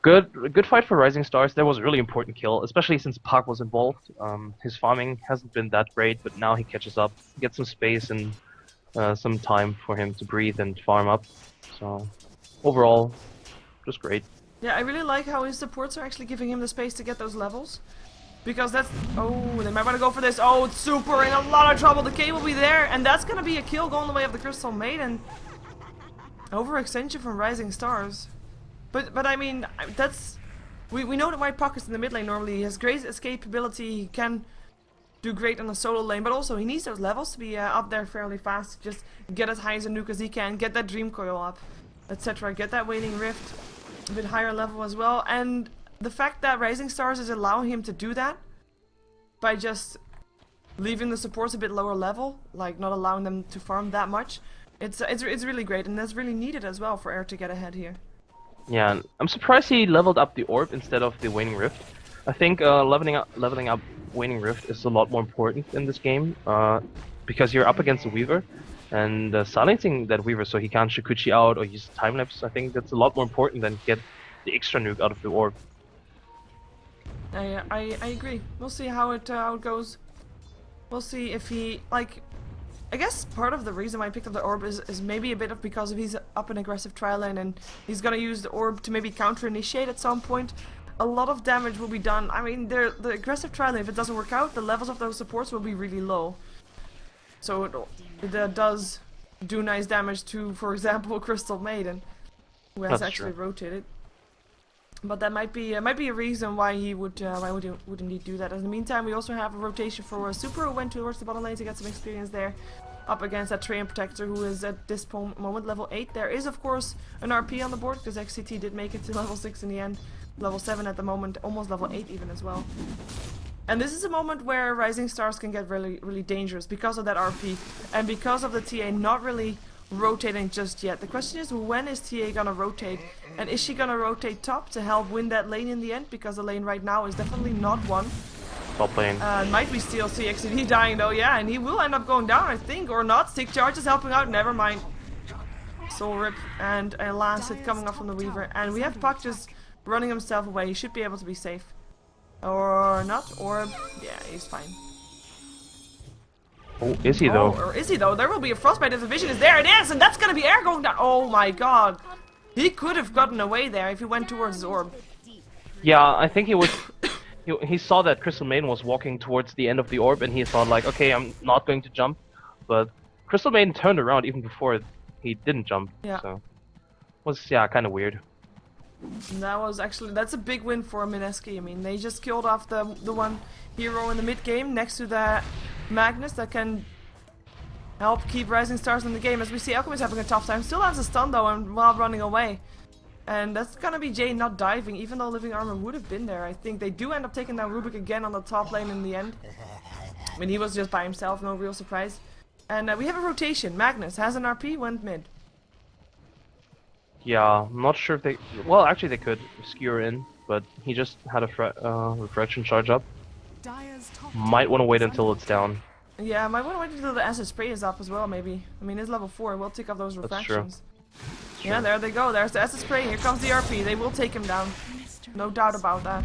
good fight for Rising Stars. That was a really important kill, especially since Park was involved. His farming hasn't been that great, but now he catches up, gets some space and some time for him to breathe and farm up. So overall, just great. Yeah, I really like how his supports are actually giving him the space to get those levels. Because that's... Oh, they might want to go for this. Oh, it's super in a lot of trouble. The K will be there, and that's going to be a kill going the way of the Crystal Maiden. Overextension from Rising Stars. But I mean, that's... We know that White Pocket's in the mid lane normally. He has great escapability. He can do great on the solo lane, but also he needs those levels to be up there fairly fast. Just get as high as a nuke as he can. Get that Dream Coil up, etc. Get that Waning Rift a bit higher level as well. And the fact that Rising Stars is allowing him to do that by just leaving the supports a bit lower level, like not allowing them to farm that much, it's really great, and that's really needed as well for Air to get ahead here. Yeah, and I'm surprised he leveled up the Orb instead of the Waning Rift. I think leveling up Waning Rift is a lot more important in this game, because you're up against a Weaver, and silencing that Weaver so he can't Shikuchi out or use time lapse. I think that's a lot more important than get the extra nuke out of the Orb. I agree. We'll see how it goes. We'll see if he, like, I guess part of the reason why I picked up the Orb is maybe a bit of because of he's up an aggressive trial lane and he's gonna use the Orb to maybe counter initiate at some point. A lot of damage will be done. I mean, the aggressive trial lane, if it doesn't work out, the levels of those supports will be really low. So it does do nice damage to, for example, Crystal Maiden, who has actually rotated. But that might be a reason why he would indeed do that. In the meantime, we also have a rotation for Super, who went towards the bottom lane to get some experience there, up against that Treant Protector, who is at this moment level 8. There is of course an RP on the board because XCT did make it to level 6 in the end, level 7 at the moment, almost level 8 even as well. And this is a moment where Rising Stars can get really dangerous because of that RP and because of the TA not really rotating just yet. The question is, when is TA gonna rotate, and is she gonna rotate top to help win that lane in the end, because the lane right now is definitely not one. Top lane. Might we still see XCD dying though? Yeah, and he will end up going down, I think, or not. Stick Charge is helping out, never mind. Soul Rip and a last hit coming up from the Weaver, and we have Puck just running himself away. He should be able to be safe. Or not, or yeah, he's fine. Oh, is he though? Or is he though? There will be a Frostbite if the vision is there. It is, and that's gonna be Air going down. Oh my god. He could have gotten away there if he went towards his orb. Yeah, I think he was... he saw that Crystal Maiden was walking towards the end of the orb, and he thought like, okay, I'm not going to jump. But Crystal Maiden turned around even before he didn't jump. Yeah. So was kind of weird. That was actually, that's a big win for Mineski. I mean, they just killed off the one hero in the mid game next to the Magnus that can help keep Rising Stars in the game. As we see, Alchemist having a tough time. Still has a stun though, and while running away. And that's gonna be Jay not diving, even though Living Armor would have been there. I think they do end up taking down Rubik again on the top lane in the end. I mean, he was just by himself, no real surprise. And we have a rotation. Magnus has an RP, went mid. Yeah, I'm not sure if they... Well, actually they could skewer in, but he just had a refraction charge up. Might want to wait until it's down. Yeah, might want to wait until the acid spray is up as well, maybe. I mean, it's level 4, we'll take off those refractions. That's true. Yeah, there they go. There's the acid spray. Here comes the RP. They will take him down. No doubt about that.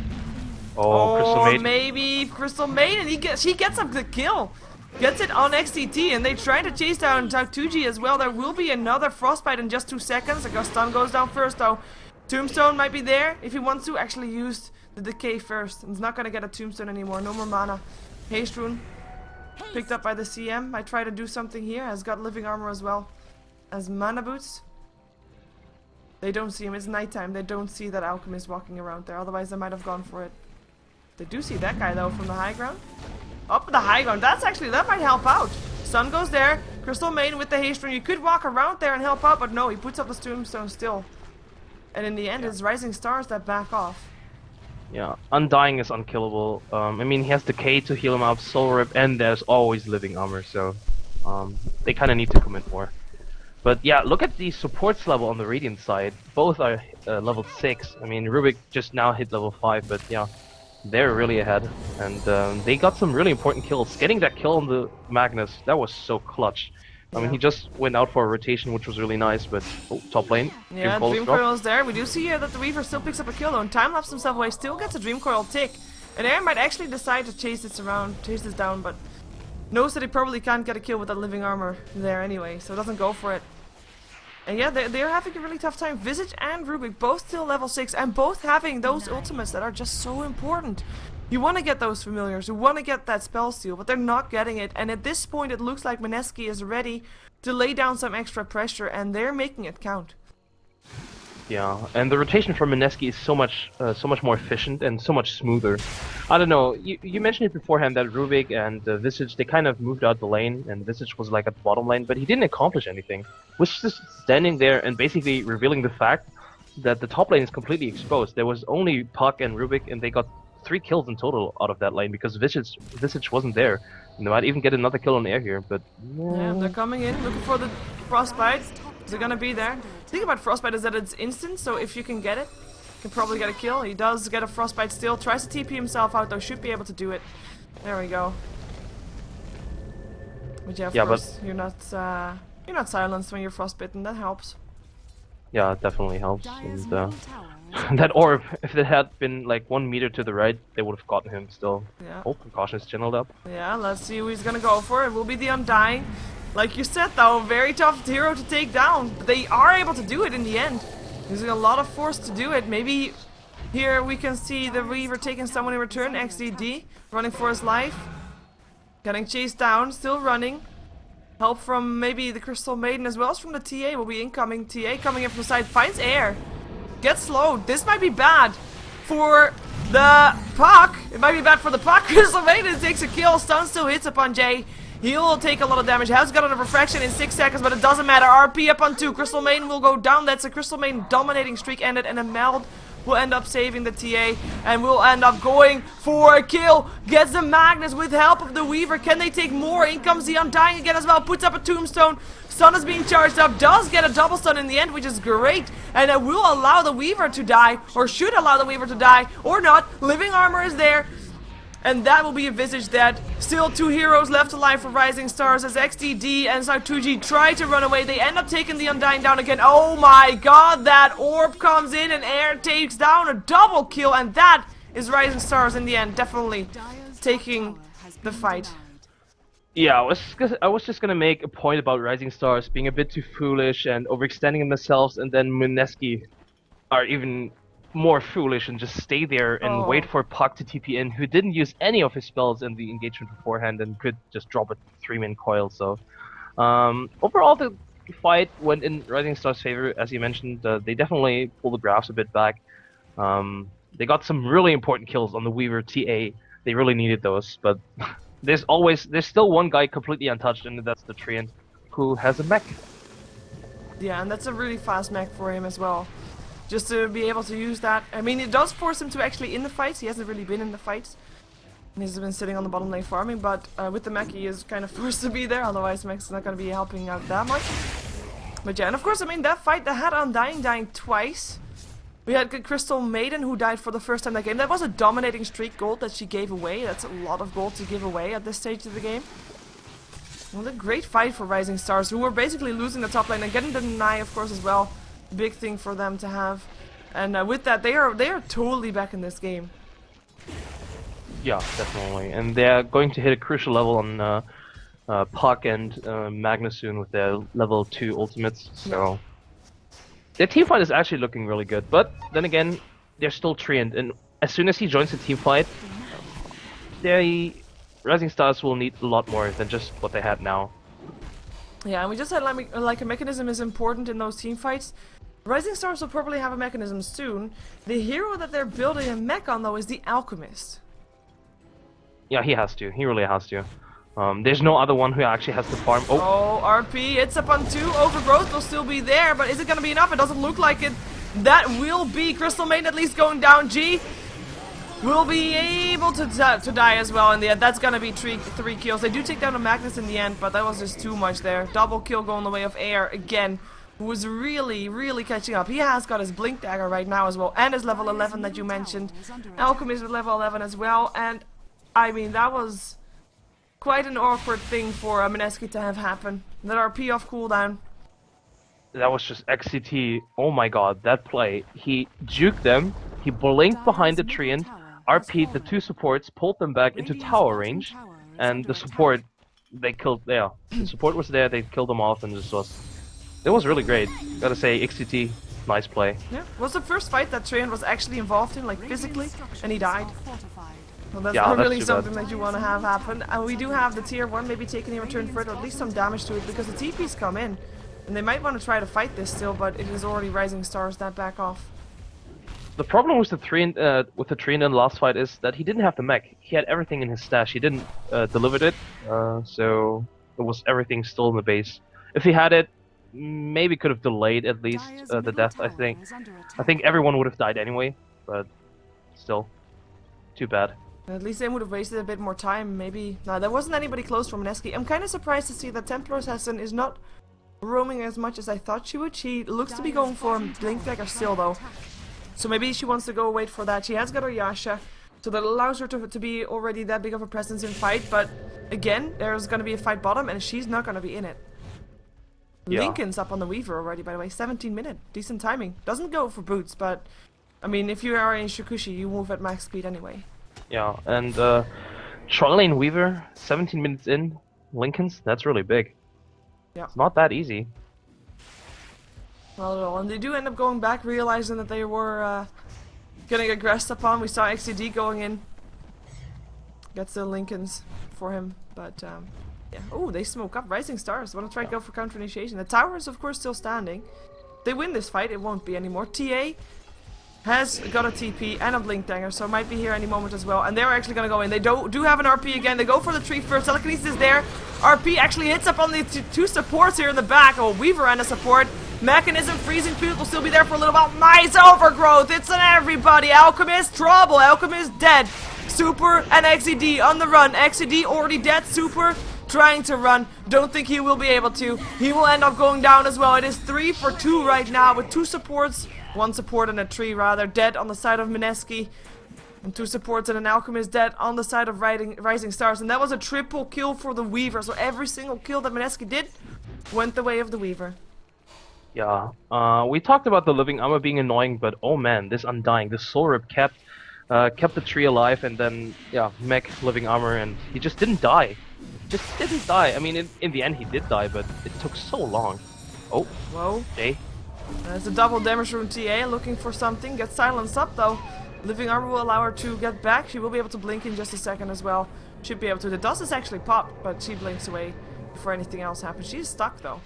Oh, Crystal Maiden. Maybe Crystal Maiden. She gets up the kill. Gets it on XTT, and they try to chase down Tautuji as well. There will be another Frostbite in just 2 seconds. The stun goes down first though. Tombstone might be there if he wants to actually use the decay first. He's not gonna get a Tombstone anymore. No more mana. Haste Rune picked up by the CM. Might try to do something here. Has got Living Armor as well as Mana Boots. They don't see him. It's nighttime. They don't see that Alchemist walking around there. Otherwise, they might have gone for it. They do see that guy though from the high ground. Up the high ground. That's actually, that might help out. Sun goes there. Crystal Maiden with the haste rune. You could walk around there and help out, but no, he puts up the Tombstone still. And in the end, it's Rising Stars that back off. Yeah, Undying is unkillable. I mean, he has the K to heal him up, Soul Rip, and there's always Living Armor, so they kind of need to commit more. But yeah, look at the supports level on the Radiant side. Both are level 6. I mean, Rubik just now hit level 5, but yeah, they're really ahead. And they got some really important kills. Getting that kill on the Magnus, that was so clutch. I mean, he just went out for a rotation, which was really nice, but... Oh, top lane. Yeah, Dream Coil is there. We do see that the Weaver still picks up a kill, though, and time-lapse himself away, still gets a Dream Coil tick. And Air might actually decide to chase this down, but knows that he probably can't get a kill with that Living Armor there anyway, so doesn't go for it. And yeah, they're having a really tough time. Visage and Rubik both still level 6, and both having those ultimates that are just so important. You want to get those familiars, you want to get that spell steal, but they're not getting it. And at this point, it looks like Mineski is ready to lay down some extra pressure, and they're making it count. Yeah, and the rotation from Mineski is so much more efficient and so much smoother. I don't know, you mentioned it beforehand that Rubik and Visage, they kind of moved out the lane, and Visage was like at the bottom lane, but he didn't accomplish anything. Was just standing there and basically revealing the fact that the top lane is completely exposed. There was only Puck and Rubik, and they got 3 kills in total out of that lane because Visage wasn't there. And they might even get another kill on air here, but... Yeah, they're coming in, looking for the Frostbite. Is it gonna be there? The thing about Frostbite is that it's instant, so if you can get it, you can probably get a kill. He does get a Frostbite still, tries to TP himself out though, should be able to do it. There we go. But yeah, of course, you're not silenced when you're frostbitten, that helps. Yeah, it definitely helps. And that orb, if it had been like 1 meter to the right, they would have gotten him still. Yeah. Oh, precaution is channeled up. Yeah, let's see who he's gonna go for. It will be the Undying. Like you said though, very tough hero to take down. But they are able to do it in the end. Using a lot of force to do it. Maybe here we can see the Weaver taking someone in return. XDD running for his life. Getting chased down, still running. Help from maybe the Crystal Maiden as well as from the TA will be incoming. TA coming in from the side, finds air. Gets slowed. This might be bad for the Puck. It might be bad for the Puck. Crystal Maiden takes a kill. Stun still hits upon Jay. He'll take a lot of damage. Has got a refraction in 6 seconds, but it doesn't matter. RP up on 2. Crystal Maiden will go down. That's a Crystal Maiden dominating streak ended, and a Meld will end up saving the TA and will end up going for a kill. Gets the Magnus with help of the Weaver. Can they take more? In comes the Undying again as well. Puts up a tombstone. Stun is being charged up. Does get a double stun in the end, which is great. And it will allow the Weaver to die, or should allow the Weaver to die, or not. Living Armor is there. And that will be a Visage dead. Still 2 heroes left alive for Rising Stars as XDD and Sautuji try to run away. They end up taking the Undying down again. Oh my god, that orb comes in and Air takes down a double kill. And that is Rising Stars in the end, definitely taking the fight. Yeah, I was just gonna make a point about Rising Stars being a bit too foolish and overextending themselves, and then Mineski are even more foolish and just stay there and wait for Puck to TP in, who didn't use any of his spells in the engagement beforehand and could just drop a 3-man coil. So overall the fight went in Rising Star's favor, as you mentioned. They definitely pulled the graphs a bit back. They got some really important kills on the Weaver TA. They really needed those, but there's still one guy completely untouched, and that's the Treant, who has a mech. Yeah, and that's a really fast mech for him as well. Just to be able to use that. I mean, it does force him to actually in the fights. He hasn't really been in the fights. He's been sitting on the bottom lane farming, but with the mech he is kind of forced to be there, otherwise mech's not going to be helping out that much. But yeah, and of course, I mean, that fight, that had Undying dying twice. We had Crystal Maiden who died for the first time that game. That was a dominating streak gold that she gave away. That's a lot of gold to give away at this stage of the game. Well, a great fight for Rising Stars, who were basically losing the top lane and getting the deny, of course, as well. Big thing for them to have, and with that, they are totally back in this game. Yeah, definitely, and they're going to hit a crucial level on Puck and Magnus soon with their level 2 ultimates. So their team fight is actually looking really good, but then again, they're still Treant, and as soon as he joins the team fight, the Rising Stars will need a lot more than just what they had now. Yeah, and we just said like a mechanism is important in those team fights. Rising Stars will probably have a mechanism soon. The hero that they're building a mech on though is the Alchemist. Yeah, he has to. He really has to. There's no other one who actually has to farm. Oh, RP, it's up on 2. Overgrowth will still be there, but is it gonna be enough? It doesn't look like it. That will be Crystal Maiden at least going down. G will be able to die as well in the end. That's gonna be three kills. They do take down the Magnus in the end, but that was just too much there. Double kill going the way of Air again, who was really catching up. He has got his Blink Dagger right now as well, and his level 11 that you mentioned. Alchemist with level 11 as well, and I mean, that was quite an awkward thing for Mineski to have happen. That RP off cooldown. That was just XCT. Oh my god, that play. He juked them, he blinked behind the treant, RP'd the 2 supports, pulled them back into tower range, and the support, they killed, yeah, the support was there, they killed them off, and it was really great. Gotta say, XCT, nice play. Yeah, it was the first fight that Treant was actually involved in, like physically, and he died. Well, that's not really something that you want to have happen. And we do have the tier 1 maybe taking a return for it, or at least some damage to it, because the TP's come in. And they might want to try to fight this still, but it is already Rising Stars that back off. The problem with the Treant in the last fight is that he didn't have the mech. He had everything in his stash. He didn't deliver it, so it was everything still in the base. If he had it, maybe could have delayed at least the death. I think everyone would have died anyway, but still, too bad. At least they would have wasted a bit more time, maybe. No, there wasn't anybody close from Mineski. I'm kind of surprised to see that Templar Assassin is not roaming as much as I thought she would. She looks to be going for Blink Dagger still though. So maybe she wants to go wait for that. She has got her Yasha, so that allows her to be already that big of a presence in fight. But again, there's going to be a fight bottom and she's not going to be in it. Yeah. Lincoln's up on the Weaver already, by the way. 17 minute. Decent timing. Doesn't go for boots, but I mean, if you are in Shikushi, you move at max speed anyway. Yeah, and Tri-Lane Weaver, 17 minutes in, Lincoln's, that's really big. Yeah. It's not that easy. Not at all. And they do end up going back, realizing that they were getting aggressed upon. We saw XCD going in. Gets the Lincolns for him, but yeah. Oh, they smoke up. Rising Stars. Want to try to go for counter initiation. The tower is of course still standing. They win this fight, it won't be anymore. TA has got a TP and a Blink Dagger, so might be here any moment as well. And they're actually going to go in. They do have an RP again. They go for the tree first. Telekinesis is there. RP actually hits up on the two supports here in the back. Oh, Weaver and a support. Mechanism, Freezing Field will still be there for a little while. Nice overgrowth. It's an everybody. Alchemist, trouble. Alchemist dead. Super and XED on the run. XED already dead. Super trying to run. Don't think he will be able to. He will end up going down as well. It is 3 for 2 right now with 2 supports. 1 support and a tree rather, dead on the side of Mineski. And 2 supports and an Alchemist dead on the side of Rising Stars. And that was a triple kill for the Weaver. So every single kill that Mineski did went the way of the Weaver. Yeah, we talked about the living armor being annoying, but oh man, this Undying, this Soul Rip kept the tree alive, and then, yeah, mech living armor, and he just didn't die. Just didn't die. I mean, in the end he did die, but it took so long. Oh, whoa. Jay. There's a double damage from TA, looking for something. Gets silenced up though. Living armor will allow her to get back. She will be able to blink in just a second as well. Should be able to. The dust is actually popped, but she blinks away before anything else happens. She's stuck though.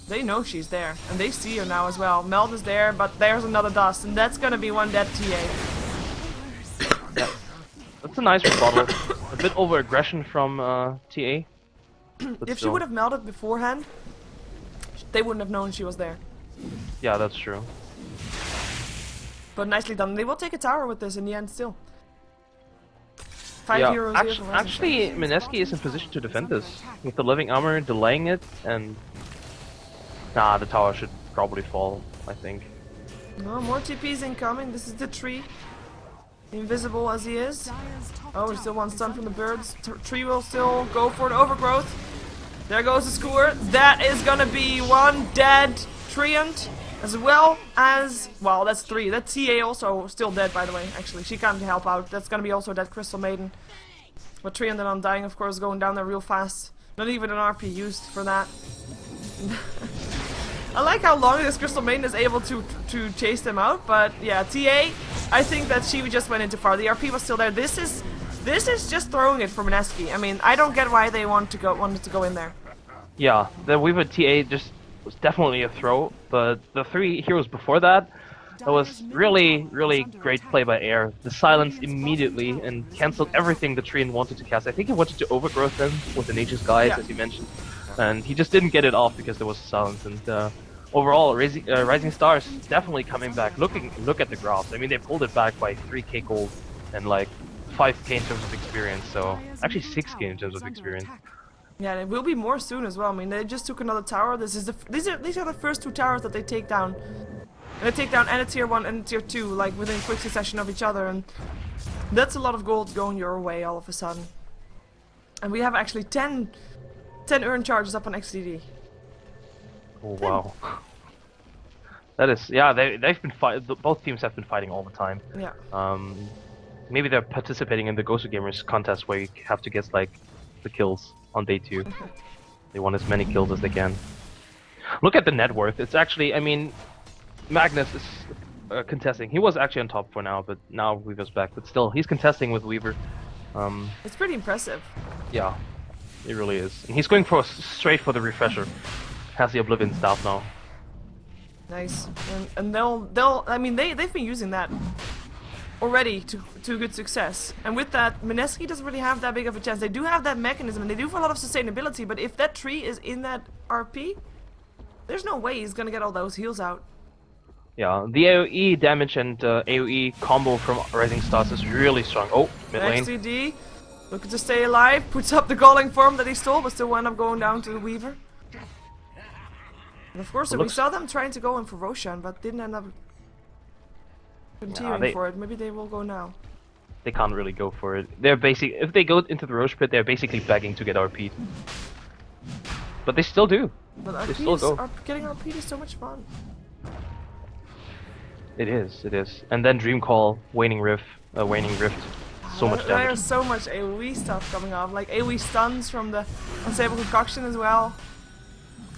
They know she's there, and they see her now as well. Meld is there, but there's another dust, and that's gonna be one dead TA. Yeah. That's a nice rebuttal. A bit over aggression from TA. If she would have melded beforehand, they wouldn't have known she was there. Yeah, that's true. But nicely done. They will take a tower with this in the end still. 5 yeah, heroes actually, Mineski is in position to defend this. With the living armor delaying it, and... Nah, the tower should probably fall, I think. No, more TPs incoming. This is the tree. Invisible as he is. Oh, still one stun from the birds. Tree will still go for the overgrowth. There goes the skewer. That is gonna be one dead Treant, as well as... Well, that's 3. That TA also still dead, by the way, actually. She can't help out. That's gonna be also dead Crystal Maiden. But Treant and Undying, of course, going down there real fast. Not even an RP used for that. I like how long this Crystal Maiden is able to chase them out, but yeah, TA, I think that she just went in too far. The RP was still there. This is just throwing it for Mineski. I mean, I don't get why they wanted to go in there. Yeah, the Weaver TA just was definitely a throw, but the 3 heroes before that, that was really, really great play by Air. The silence immediately and cancelled everything the Treant wanted to cast. I think he wanted to overgrowth them with the Nature's Guise, as you mentioned. And he just didn't get it off because there was silence. And overall, Rising Stars definitely coming back. Look at the graphs. I mean, they pulled it back by 3k gold. and like 5k in terms of experience. So actually 6k in terms of experience. Yeah, there will be more soon as well. I mean, they just took another tower. These are the first 2 towers that they take down. And they take down and a tier 1 and a tier 2, like within quick succession of each other, and that's a lot of gold going your way all of a sudden. And we have actually 10 earn charges up on XDD. Oh wow. That is, yeah, they've been both teams have been fighting all the time. Yeah. Maybe they're participating in the GosuGamers contest where you have to get like the kills on day 2. They want as many kills as they can. Look at the net worth. It's actually, I mean, Magnus is contesting. He was actually on top for now, but now Weaver's back. But still, he's contesting with Weaver. It's pretty impressive. Yeah, it really is. And he's going for straight for the refresher. Has the Oblivion staff now. Nice. And they'll I mean they've been using that already to good success. And with that, Mineski doesn't really have that big of a chance. They do have that mechanism and they do have a lot of sustainability, but if that tree is in that RP, there's no way he's gonna get all those heals out. Yeah, the AoE damage and AoE combo from Rising Stars is really strong. Oh, mid lane. XCD, looking to stay alive, puts up the galling form that he stole, but still wind up going down to the Weaver. And of course, we saw them trying to go in for Roshan, but didn't end up continuing for it. Maybe they will go now. They can't really go for it. They're if they go into the Roche pit, they're basically begging to get RP'd. But they still do. But they still go. Getting RP'd is so much fun. It is, it is. And then Dream Call, Waning Rift, so much damage. There's so much AoE stuff coming off, like AoE stuns from the Unstable Concoction as well.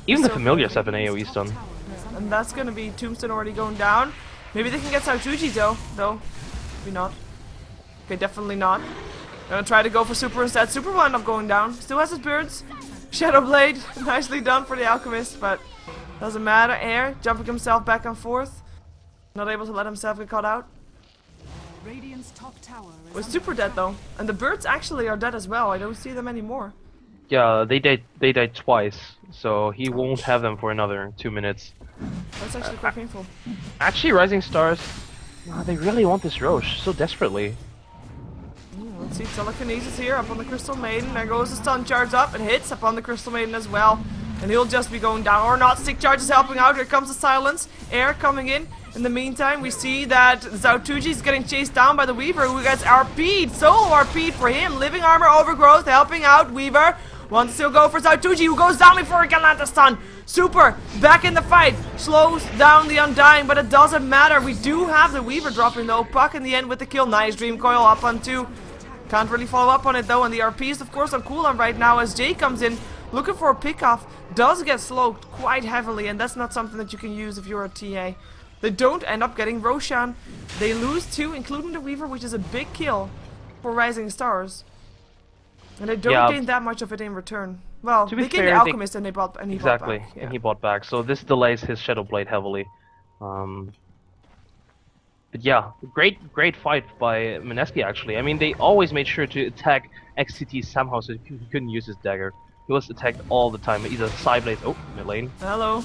Even the familiars have an AoE stun. Yeah, and that's gonna be Tombstone already going down. Maybe they can get Sautuji though. Maybe not. Okay, definitely not. Gonna try to go for Super instead. Super will end up going down. Still has his birds. Shadow Blade, nicely done for the Alchemist, but doesn't matter. Air, jumping himself back and forth. Not able to let himself get caught out. Radiant's top tower is We're super dead though. And the birds actually are dead as well. I don't see them anymore. Yeah, they died twice, so he won't have them for another 2 minutes. That's actually quite painful. Actually, Rising Stars, they really want this Roche so desperately. Let's see, Telekinesis here up on the Crystal Maiden. There goes the stun charge up and hits up on the Crystal Maiden as well. And he'll just be going down or not. Stick charge is helping out. Here comes the silence. Air coming in. In the meantime, we see that Zautuji is getting chased down by the Weaver, who gets RP'd. Solo RP'd for him. Living Armor Overgrowth helping out Weaver. Wants to still go for Zautuji, who goes down before he can land the stun. Super, back in the fight. Slows down the Undying, but it doesn't matter. We do have the Weaver dropping though. Puck in the end with the kill. Nice Dream Coil up on 2. Can't really follow up on it though. And the RP is of course on cooldown right now as Jay comes in. Looking for a pick-off. Does get slowed quite heavily, and that's not something that you can use if you're a TA. They don't end up getting Roshan. They lose 2, including the Weaver, which is a big kill for Rising Stars. And they don't gain that much of it in return. Well, they gained the Alchemist and he bought back. Exactly, and he bought back. So this delays his Shadow Blade heavily. But yeah, great fight by Mineski actually. I mean, they always made sure to attack XCT somehow so he couldn't use his dagger. He was attacked all the time, either side blades. Oh, mid lane. Hello.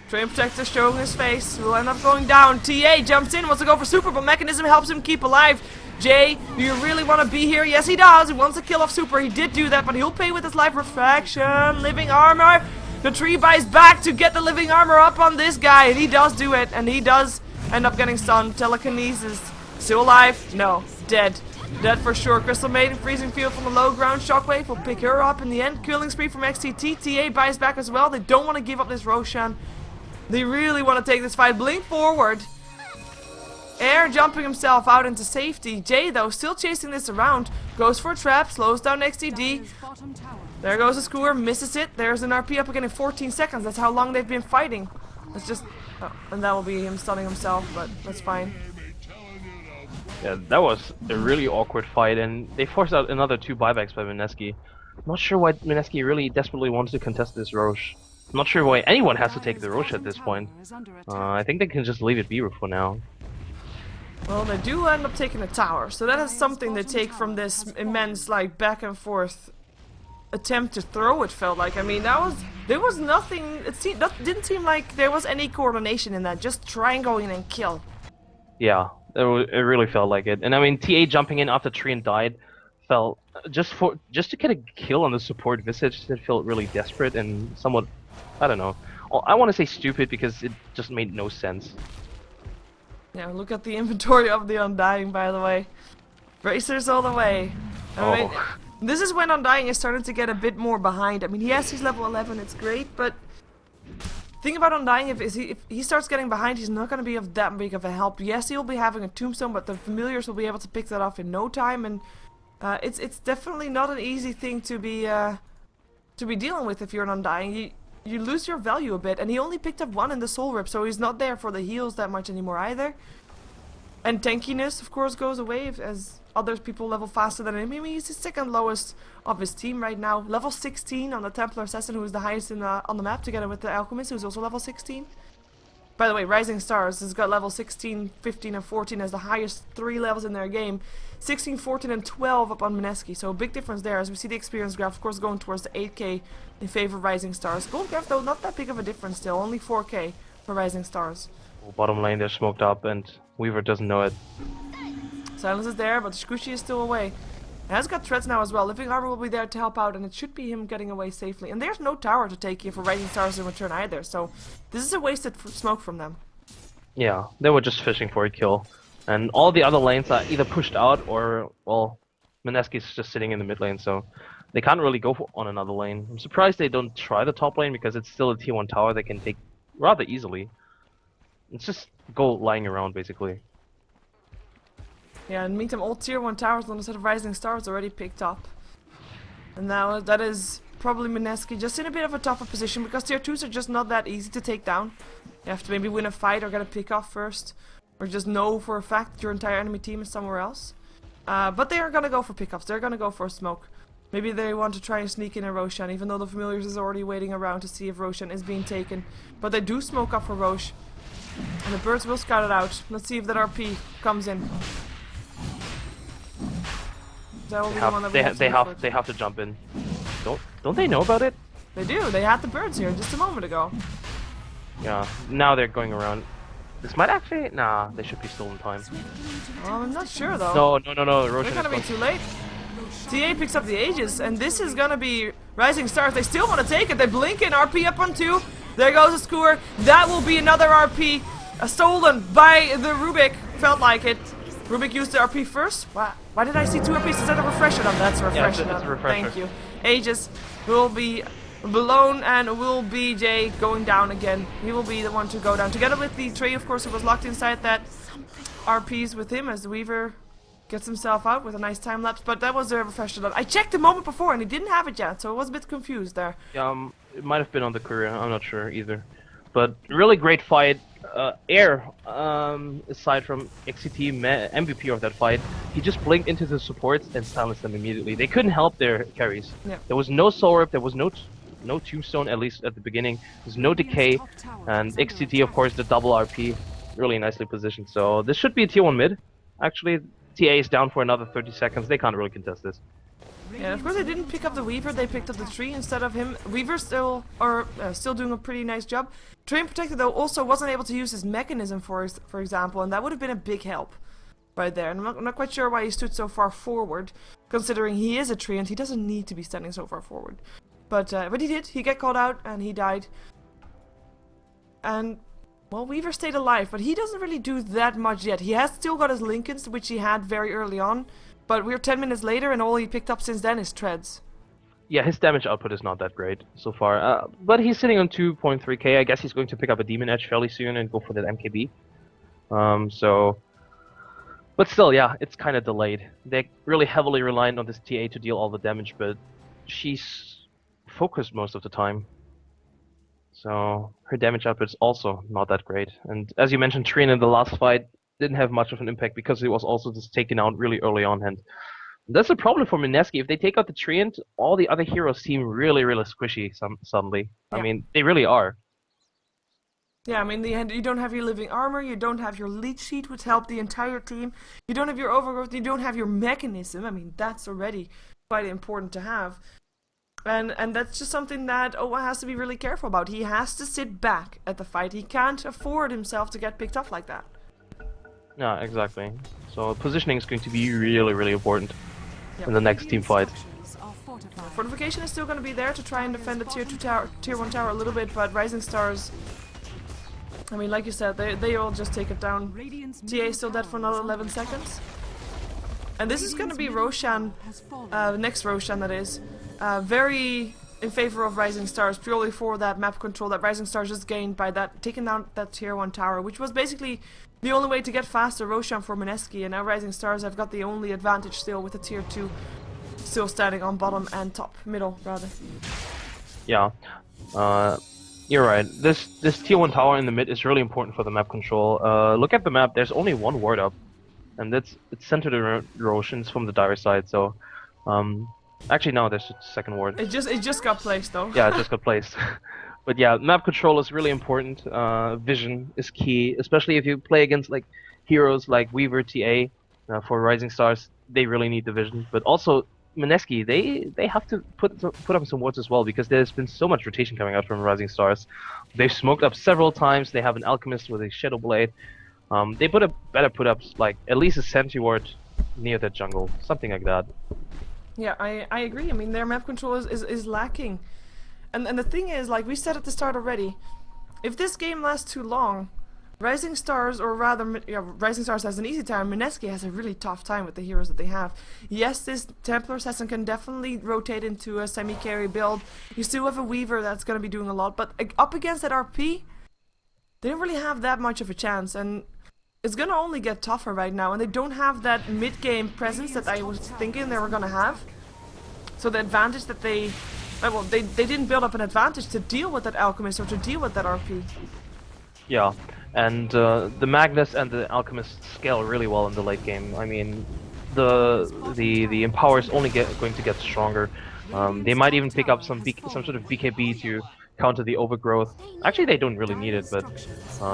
Train Protector showing his face. Will end up going down. TA jumps in, wants to go for Super, but Mechanism helps him keep alive. Jay, do you really want to be here? Yes, he does. He wants to kill off Super. He did do that, but he'll pay with his life. Refraction, Living Armor. The tree buys back to get the Living Armor up on this guy, and he does do it, and he does end up getting stunned. Telekinesis. Still alive? No. Dead. Dead for sure. Crystal Maiden, Freezing Field from the low ground. Shockwave will pick her up in the end. Killing spree from XTT. TA buys back as well. They don't want to give up this Roshan. They really want to take this fight. Blink forward. Air jumping himself out into safety. Jay, though, still chasing this around. Goes for a trap. Slows down XTD. There goes the Screwer. Misses it. There's an RP up again in 14 seconds. That's how long they've been fighting. Let's just... Oh, and that will be him stunning himself, but that's fine. Yeah, that was a really awkward fight, and they forced out another 2 buybacks by Mineski. Not sure why Mineski really desperately wants to contest this Roche. I'm not sure why anyone has to take the Roche at this point. I think they can just leave it be for now. Well, they do end up taking a tower, so that is something they take from this immense, like, back and forth attempt to throw, it felt like. I mean, there was nothing, that didn't seem like there was any coordination in that, just try and go in and kill. Yeah, It really felt like it. And I mean, TA jumping in after Treant died felt just to get a kill on the support Visage. It felt really desperate and somewhat, I don't know. Well, I want to say stupid because it just made no sense. Yeah, look at the inventory of the Undying, by the way. Bracers all the way. I mean, this is when Undying is starting to get a bit more behind. I mean, yes, he's level 11, it's great, but thing about Undying, if he starts getting behind, he's not going to be of that big of a help. Yes, he'll be having a tombstone, but the familiars will be able to pick that off in no time, and it's definitely not an easy thing to be dealing with if you're an Undying. You lose your value a bit, and he only picked up 1 in the soul rip, so he's not there for the heals that much anymore either. And tankiness, of course, goes away as other people level faster than him. I mean, he's the second lowest of his team right now. Level 16 on the Templar Assassin, who is the highest on the map, together with the Alchemist, who's also level 16. By the way, Rising Stars has got level 16, 15, and 14 as the highest 3 levels in their game. 16, 14, and 12 up on Mineski, so a big difference there as we see the experience graph, of course, going towards the 8k in favor of Rising Stars. Gold graph, though, not that big of a difference still, only 4k for Rising Stars. Bottom lane, they're smoked up, and Weaver doesn't know it. Silence is there, but Squishy is still away. He has got treads now as well. Living Arbor will be there to help out, and it should be him getting away safely. And there's no tower to take here for Rising Stars in return either, so this is a wasted smoke from them. Yeah, they were just fishing for a kill. And all the other lanes are either pushed out or, well, Mineski's just sitting in the mid lane, so they can't really go on another lane. I'm surprised they don't try the top lane because it's still a tier 1 tower they can take rather easily. It's just go lying around, basically. Yeah, and meantime, all tier 1 towers on the set of Rising Stars already picked up. And now that is probably Mineski just in a bit of a tougher position because tier 2s are just not that easy to take down. You have to maybe win a fight or get a pick off first. Or just know for a fact that your entire enemy team is somewhere else. But they are gonna go for pickups. They're gonna go for a smoke. Maybe they want to try and sneak in a Roshan, even though the Familiars is already waiting around to see if Roshan is being taken. But they do smoke up for Rosh. And the birds will scout it out. Let's see if that RP comes in. That will be the one that we they have to jump in. Don't they know about it? They do. They had the birds here just a moment ago. Yeah. Now they're going around. This might actually... Nah, they should be still in time. Well, I'm not sure though. No. Roshan They're gonna be too late. TA picks up the Aegis, and this is gonna be Rising Stars. They still want to take it. They blink in, RP up on 2. There goes a skewer. That will be another RP stolen by the Rubik. Felt like it. Rubik used the RP first. Why did I see 2 RPs instead of refresher? That's a refresher. Yeah, it's a refresher. Thank you. Aegis will be blown, and will be Jay going down again. He will be the one to go down. Together with the Trey, of course, who was locked inside that RPs with him as the Weaver gets himself out with a nice time lapse. But that was a refresher done. I checked the moment before and he didn't have it yet, so I was a bit confused there. It might have been on the courier, I'm not sure either. But really great fight. Air, aside from XCT MVP of that fight, he just blinked into the supports and silenced them immediately. They couldn't help their carries. Yeah. There was no soul rip, there was no tombstone, at least at the beginning. There's no decay, and XCT, of course, the double RP, really nicely positioned. So this should be a tier 1 mid. Actually, TA is down for another 30 seconds. They can't really contest this. Yeah, of course they didn't pick up the Weaver, they picked up the tree instead of him. Weaver still doing a pretty nice job. Train Protector though also wasn't able to use his mechanism for example, and that would have been a big help right there. And I'm not quite sure why he stood so far forward, considering he is a tree and he doesn't need to be standing so far forward. But he did, he got called out and he died. And well, Weaver stayed alive, but he doesn't really do that much yet. He has still got his Lincolns, which he had very early on. But we're 10 minutes later and all he picked up since then is treads. Yeah, his damage output is not that great so far. But he's sitting on 2.3k. I guess he's going to pick up a Demon Edge fairly soon and go for that MKB. But still, yeah, it's kind of delayed. They're really heavily reliant on this TA to deal all the damage, but she's focused most of the time. So her damage output is also not that great. And as you mentioned, Trin in the last fight didn't have much of an impact because he was also just taken out really early on, and that's a problem for Mineski. If they take out the Treant, all the other heroes seem really squishy suddenly. Yeah. I mean, they really are. Yeah, I mean, you don't have your living armor, you don't have your lead sheet, which helped the entire team, you don't have your overgrowth, you don't have your mechanism. I mean, that's already quite important to have. And that's just something that Owa has to be really careful about. He has to sit back at the fight. He can't afford himself to get picked off like that. Yeah, exactly. So positioning is going to be really, really important Yep. in the next team fight. Structures are fortified. Fortification is still going to be there to try and defend the tier 2 tower, tier 1 tower a little bit, but Rising Stars, I mean, like you said, they all just take it down. Radiant's TA middle is still dead for tower is another under 11 attack. seconds. And this is going to be Radiant's middle Roshan, tower has fallen. next Roshan that is, very in favor of Rising Stars, purely for that map control that Rising Stars just gained by that taking down that tier 1 tower, which was basically the only way to get faster Roshan for Mineski, and now Rising Stars have got the only advantage still with the tier 2 still standing on bottom and top, middle rather. Yeah, you're right. This tier 1 tower in the mid is really important for the map control. Look at the map. There's only one ward up, and it's centered around Roshan's from the dire side. So, actually no, there's a second ward. It just got placed though. Yeah, it just got placed. But yeah, map control is really important. Vision is key, especially if you play against like heroes like Weaver, TA. For Rising Stars, they really need the vision. But also Mineski, they have to put up some wards as well, because there's been so much rotation coming out from Rising Stars. They've smoked up several times. They have an alchemist with a shadow blade. They better put up like at least a sentry ward near the jungle, something like that. Yeah, I agree. I mean, their map control is lacking. And the thing is, like we said at the start already, if this game lasts too long, Rising Stars, or rather, yeah, Rising Stars has an easy time, Mineski has a really tough time with the heroes that they have. Yes, this Templar Assassin can definitely rotate into a semi-carry build. You still have a Weaver that's going to be doing a lot, but up against that RP, they don't really have that much of a chance, and it's going to only get tougher right now, and they don't have that mid-game presence that I was thinking they were going to have. So the advantage that they didn't build up an advantage to deal with that Alchemist or to deal with that RP. Yeah, and the Magnus and the Alchemist scale really well in the late game. I mean, the Empower is only going to get stronger. They might even pick up some sort of BKB to counter the overgrowth. Actually, they don't really need it, but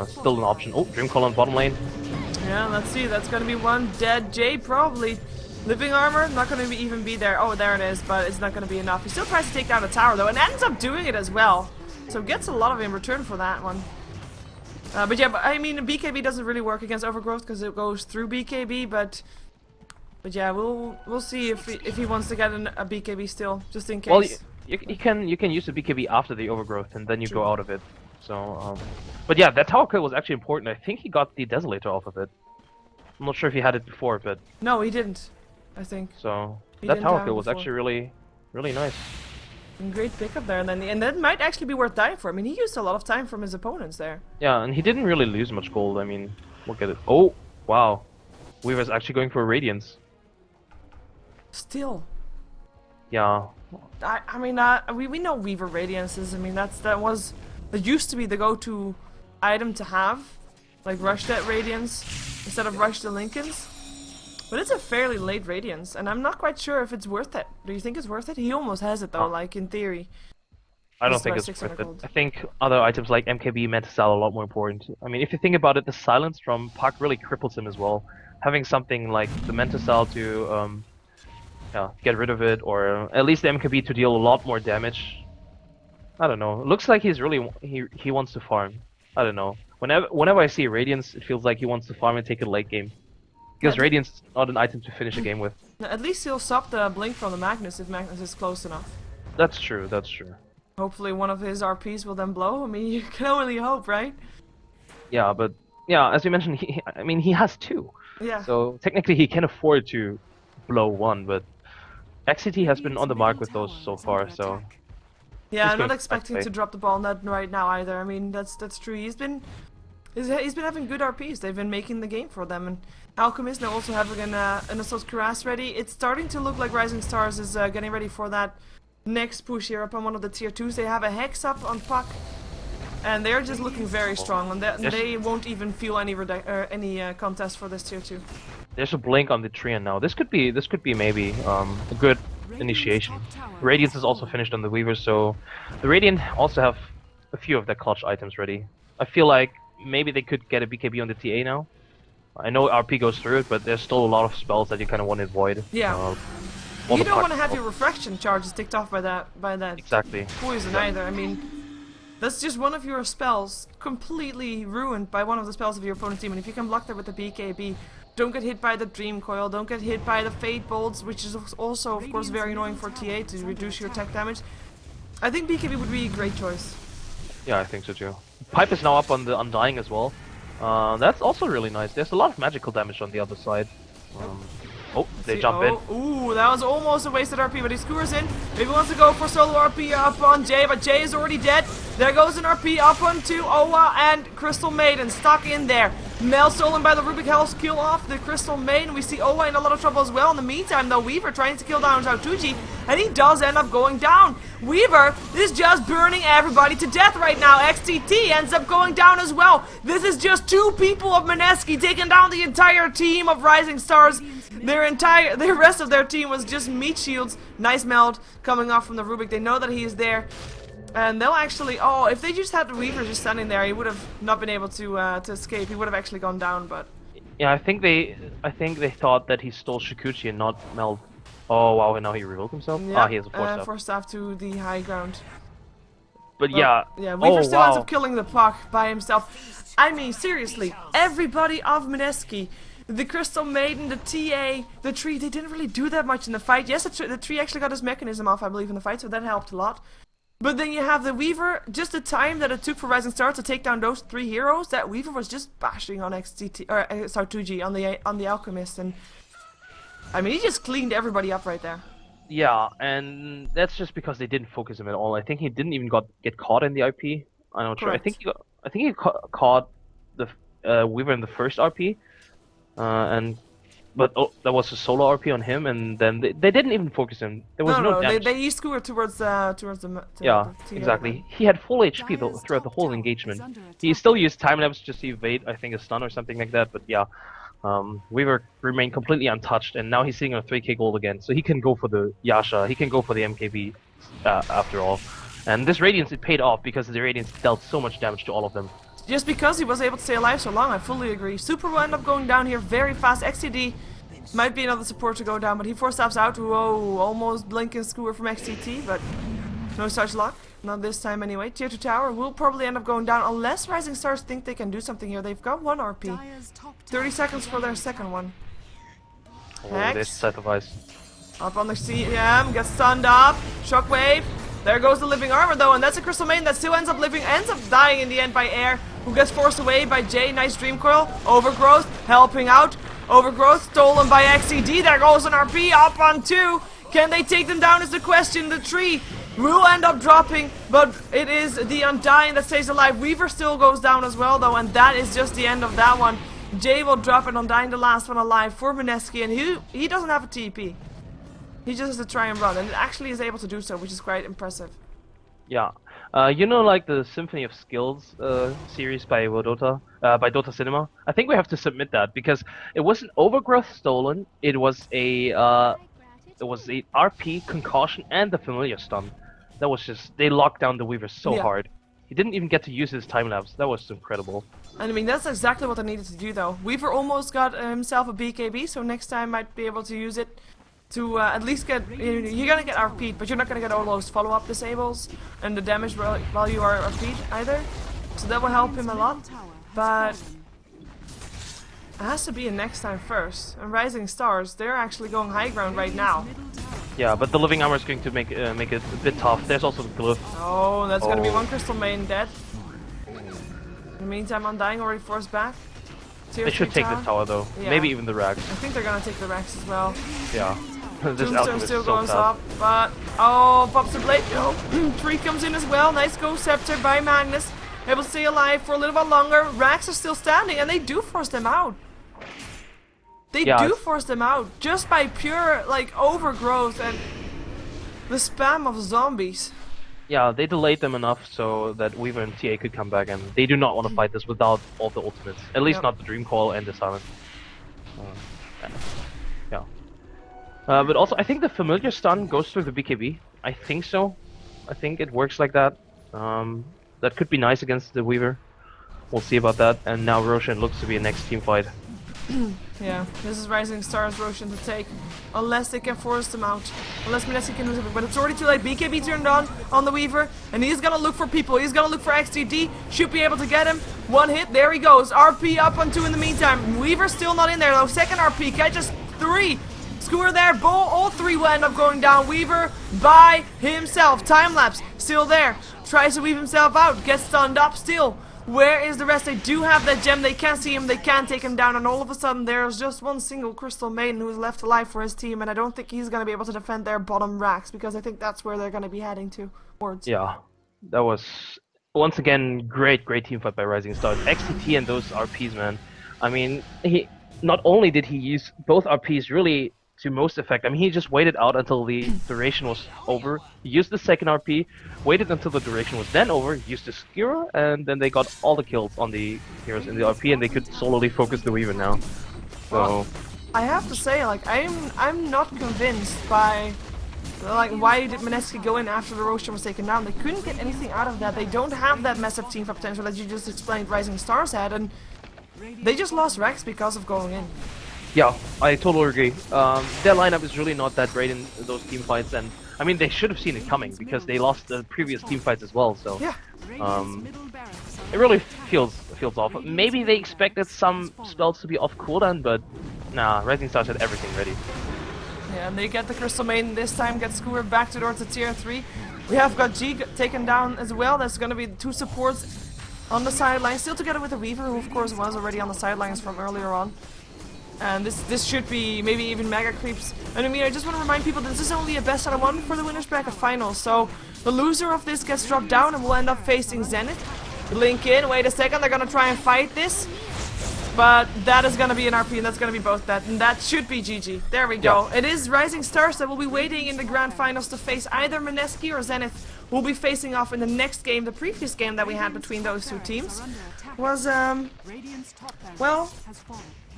still an option. Oh, Dreamcall on bottom lane. Yeah, let's see. That's gonna be one dead Jade probably. Living armor, not gonna even be there. Oh, there it is, but it's not gonna be enough. He still tries to take down the tower though, and ends up doing it as well. So gets a lot of in return for that one. But yeah, I mean, BKB doesn't really work against overgrowth because it goes through BKB. But yeah, we'll see if he wants to get a BKB still, just in case. Well, you can use the BKB after the overgrowth, and then you go out of it. So, but yeah, that tower kill was actually important. I think he got the Desolator off of it. I'm not sure if he had it before, but no, he didn't. I think. So He that didn't tower have kill it was before. actually really nice. And great pickup there, and that might actually be worth dying for. I mean, he used a lot of time from his opponents there. Yeah, and he didn't really lose much gold. I mean, look at it. Oh, wow. Weaver's actually going for Radiance. Still. Yeah. I mean, we know Weaver Radiances. I mean, that used to be the go-to item to have, like Rush that Radiance instead of Rush the Lincolns. But it's a fairly late Radiance, and I'm not quite sure if it's worth it. Do you think it's worth it? He almost has it though, like in theory. I don't Just think about it's 600 worth it. gold. I think other items like MKB Mental are a lot more important. I mean, if you think about it, the silence from Puck really cripples him as well. Having something like the Mental to get rid of it, or at least the MKB to deal a lot more damage. I don't know. It looks like he's really he wants to farm. I don't know. Whenever I see Radiance, it feels like he wants to farm and take a late game. Because Yeah, Radiance is not an item to finish a game with. At least he'll stop the blink from the Magnus if Magnus is close enough. That's true, that's true. Hopefully one of his RPs will then blow. I mean, you can only hope, right? Yeah, but yeah, as you mentioned, he has two. Yeah. So technically he can afford to blow one, but XCT has been on the mark with those so far, so Yeah, He's I'm not going expecting back to drop the ball not right now either. I mean, that's true. He's been having good RPs. They've been making the game for them, and Alchemist now also having an Assault Cuirass ready. It's starting to look like Rising Stars is getting ready for that next push here up on one of the tier 2s. They have a Hex up on Puck, and they're just looking very strong, and they won't even feel any contest for this tier 2. there's a blink on the Treant now. This could be maybe a good initiation. Radiance is also finished on the Weaver, so the Radiant also have a few of their clutch items ready. I feel like maybe they could get a BKB on the TA now. I know RP goes through it, but there's still a lot of spells that you kind of want to avoid. Yeah. You don't want to have your refraction charges ticked off by that Exactly. poison either. I mean, That's just one of your spells completely ruined by one of the spells of your opponent's team. And if you can block that with the BKB, don't get hit by the Dream Coil, don't get hit by the Fate Bolts, which is also, of course, very annoying for TA to reduce your attack damage. I think BKB would be a great choice. Yeah, I think so too. Pipe is now up on the Undying as well. That's also really nice. There's a lot of magical damage on the other side. Oh, they jump in. Ooh, that was almost a wasted RP, but he skewers in. Maybe wants to go for solo RP up on Jay, but Jay is already dead. There goes an RP up onto Owa and Crystal Maiden stuck in there. Mel stolen by the Rubik Helps kill off the Crystal Maiden. We see Owa in a lot of trouble as well. In the meantime, though, Weaver trying to kill down Zautuji, and he does end up going down. Weaver is just burning everybody to death right now. XTT ends up going down as well. This is just 2 people of Mineski taking down the entire team of Rising Stars. The rest of their team was just meat shields. Nice meld coming off from the Rubik. They know that he is there. And they'll actually, oh, if they just had the Weaver just standing there, he would have not been able to escape. He would have actually gone down, but Yeah, I think they thought that he stole Shikuchi and not Meld. Oh wow, and now he revealed himself? yeah, Ah, he has a force staff. force staff to the high ground. But yeah, Yeah, Weaver oh still ends wow. up killing the puck by himself. I mean, seriously, everybody of Mineski, the Crystal Maiden, the TA, the Tree, they didn't really do that much in the fight. Yes, the Tree actually got his mechanism off, I believe, in the fight, so that helped a lot. But then you have the Weaver, just the time that it took for Rising Star to take down those 3 heroes, that Weaver was just bashing on XTT, or Sautuji, on the Alchemist, and I mean, he just cleaned everybody up right there. Yeah, and that's just because they didn't focus him at all. I think he didn't even get caught in the IP. I'm not sure. I think he caught the Weaver in the first RP, but that was a solo RP on him, and then they didn't even focus him. There was no damage. They used Skewer towards the Yeah, exactly. He had full HP throughout the whole engagement. He still used time lapse just to evade, I think, a stun or something like that. But yeah, Weaver remained completely untouched, and now he's sitting on 3k gold again, so he can go for the Yasha. He can go for the MKB after all. And this Radiance, it paid off because the Radiance dealt so much damage to all of them. Just because he was able to stay alive so long, I fully agree. Super will end up going down here very fast. XTD might be another support to go down, but he force taps out. Whoa, almost blinking Skewer from XTT, but no such luck. Not this time anyway. Tier 2 tower will probably end up going down unless Rising Stars think they can do something here. They've got 1 RP. 30 seconds for their second one. Oh, this set of ice. Up on the CM, gets stunned up. Shockwave. There goes the living armor though, and that's a Crystal Maiden that still ends up dying in the end by Air, who gets forced away by Jay. Nice Dream Coil. Overgrowth helping out. Overgrowth stolen by XCD. There goes an RP up on 2. Can they take them down is the question. The Tree will end up dropping, but it is the Undying that stays alive. Weaver still goes down as well though, and that is just the end of that one. Jay will drop an Undying, the last one alive for Mineski, and he doesn't have a TP. He just has to try and run, and it actually is able to do so, which is quite impressive. Yeah. You know, like the Symphony of Skills series by Dota, by Dota Cinema? I think we have to submit that, because it wasn't Overgrowth stolen, it was a RP, Concussion, and the Familiar Stun. That was just, they locked down the Weaver so hard. He didn't even get to use his time-lapse, that was incredible. And I mean, that's exactly what they needed to do though. Weaver almost got himself a BKB, so next time might be able to use it to at least get, you're gonna get RP'd, but you're not gonna get all those follow-up disables, and the damage while you are RP'd either. So that will help him a lot, but it has to be a next time first. And Rising Stars, they're actually going high ground right now. Yeah, but the living armor is going to make it a bit tough. There's also the glyph. Oh, that's gonna be 1 Crystal Maiden dead. In the meantime, Undying already forced back. They should take this tower though. Yeah. Maybe even the Rags. I think they're gonna take the Rex as well. Yeah. This Tombstone Alchemist still is so goes fast. up, but oh, pops the blade. No, Tree comes in as well. Nice Ghost Scepter by Magnus. Able to stay alive for a little while longer. Rax are still standing, and they do force them out. They do force them out just by pure like overgrowth and the spam of zombies. Yeah, they delayed them enough so that Weaver and TA could come back, and they do not want to fight this without all the ultimates. At least not the Dream Call and the Silence. Yeah. But also, I think the Familiar Stun goes through the BKB. I think so. I think it works like that. That could be nice against the Weaver. We'll see about that. And now Roshan looks to be a next team fight. Yeah, this is Rising Stars Roshan to take, unless they can force them out. Unless Mineski can lose it, but it's already too late. BKB turned on the Weaver, and he's gonna look for people. He's gonna look for XTD, should be able to get him. One hit, there he goes. RP up on 2 in the meantime. Weaver's still not in there though. Second RP, catches 3. Skewer there, all 3 will end up going down. Weaver by himself. Time lapse, still there. Tries to weave himself out, gets stunned up still. Where is the rest? They do have that gem, they can't see him, they can't take him down, and all of a sudden there's just one single Crystal Maiden who's left alive for his team, and I don't think he's going to be able to defend their bottom racks, because I think that's where they're going to be heading towards. Yeah, that was, once again, great team fight by Rising Stars. XTT and those RPs, man. I mean, not only did he use both RPs really to most effect, I mean, he just waited out until the duration was over. He used the second RP, waited until the duration was then over, used the Skewer, and then they got all the kills on the heroes in the RP, and they could solely focus the Weaver now. So well, I have to say, like, I'm not convinced by, like, why did Mineski go in after the Roshan was taken down? They couldn't get anything out of that. They don't have that massive team fight potential that you just explained Rising Stars had, and they just lost Rex because of going in. yeah, I totally agree. Their lineup is really not that great in those team fights, and I mean, they should have seen it coming because they lost the previous team fights as well. So yeah, it really feels awful. Maybe they expected some spells to be off cooldown, but nah, Rising Stars had everything ready. yeah, and they get the Crystal Maiden this time, get Skewer back towards the tier 3. We have got G taken down as well. That's going to be the 2 supports on the sideline, still together with the Weaver, who of course was already on the sidelines from earlier on. And this should be maybe even mega creeps. And I mean, I just want to remind people that this is only a best out of 1 for the winners bracket final. So the loser of this gets dropped down and will end up facing Zenith. Link in, wait a second, they're gonna try and fight this. But that is gonna be an RP, and that's gonna be both that. And that should be GG. There we go. It is Rising Stars that will be waiting in the grand finals to face either Mineski or Zenith. We'll be facing off in the next game. The previous game that we had between those 2 teams was, well,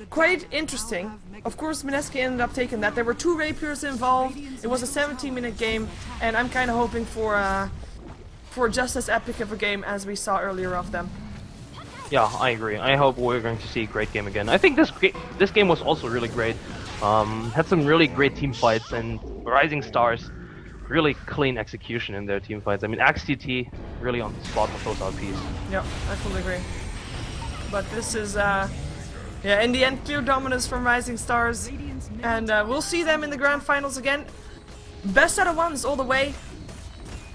quite interesting. Of course, Mineski ended up taking that. There were 2 rapiers involved. It was a 17-minute game, and I'm kind of hoping for just as epic of a game as we saw earlier of them. Yeah, I agree. I hope we're going to see a great game again. I think this game was also really great. Had some really great team fights, and Rising Stars really clean execution in their team fights. I mean, XTT really on the spot with those RPs. Yep, I fully agree. But this is, yeah, in the end, clear dominance from Rising Stars. And we'll see them in the grand finals again. Best out of 1s all the way.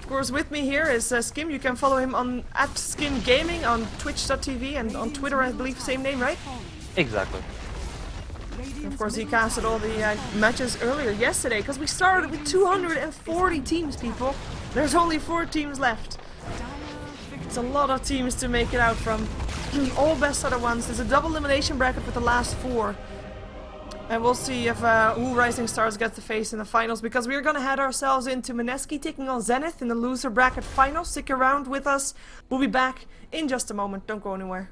Of course, with me here is Skim. You can follow him on @SkimGaming on Twitch.tv and on Twitter, I believe, same name, right? Exactly. And of course, he casted all the matches earlier yesterday, because we started with 240 teams, people. There's only 4 teams left. It's a lot of teams to make it out from. All best out of 1s. There's a double elimination bracket with the last 4. And we'll see if who Rising Stars gets to face in the finals, because we're gonna head ourselves into Mineski taking on Zenith in the loser bracket final. Stick around with us. We'll be back in just a moment. Don't go anywhere.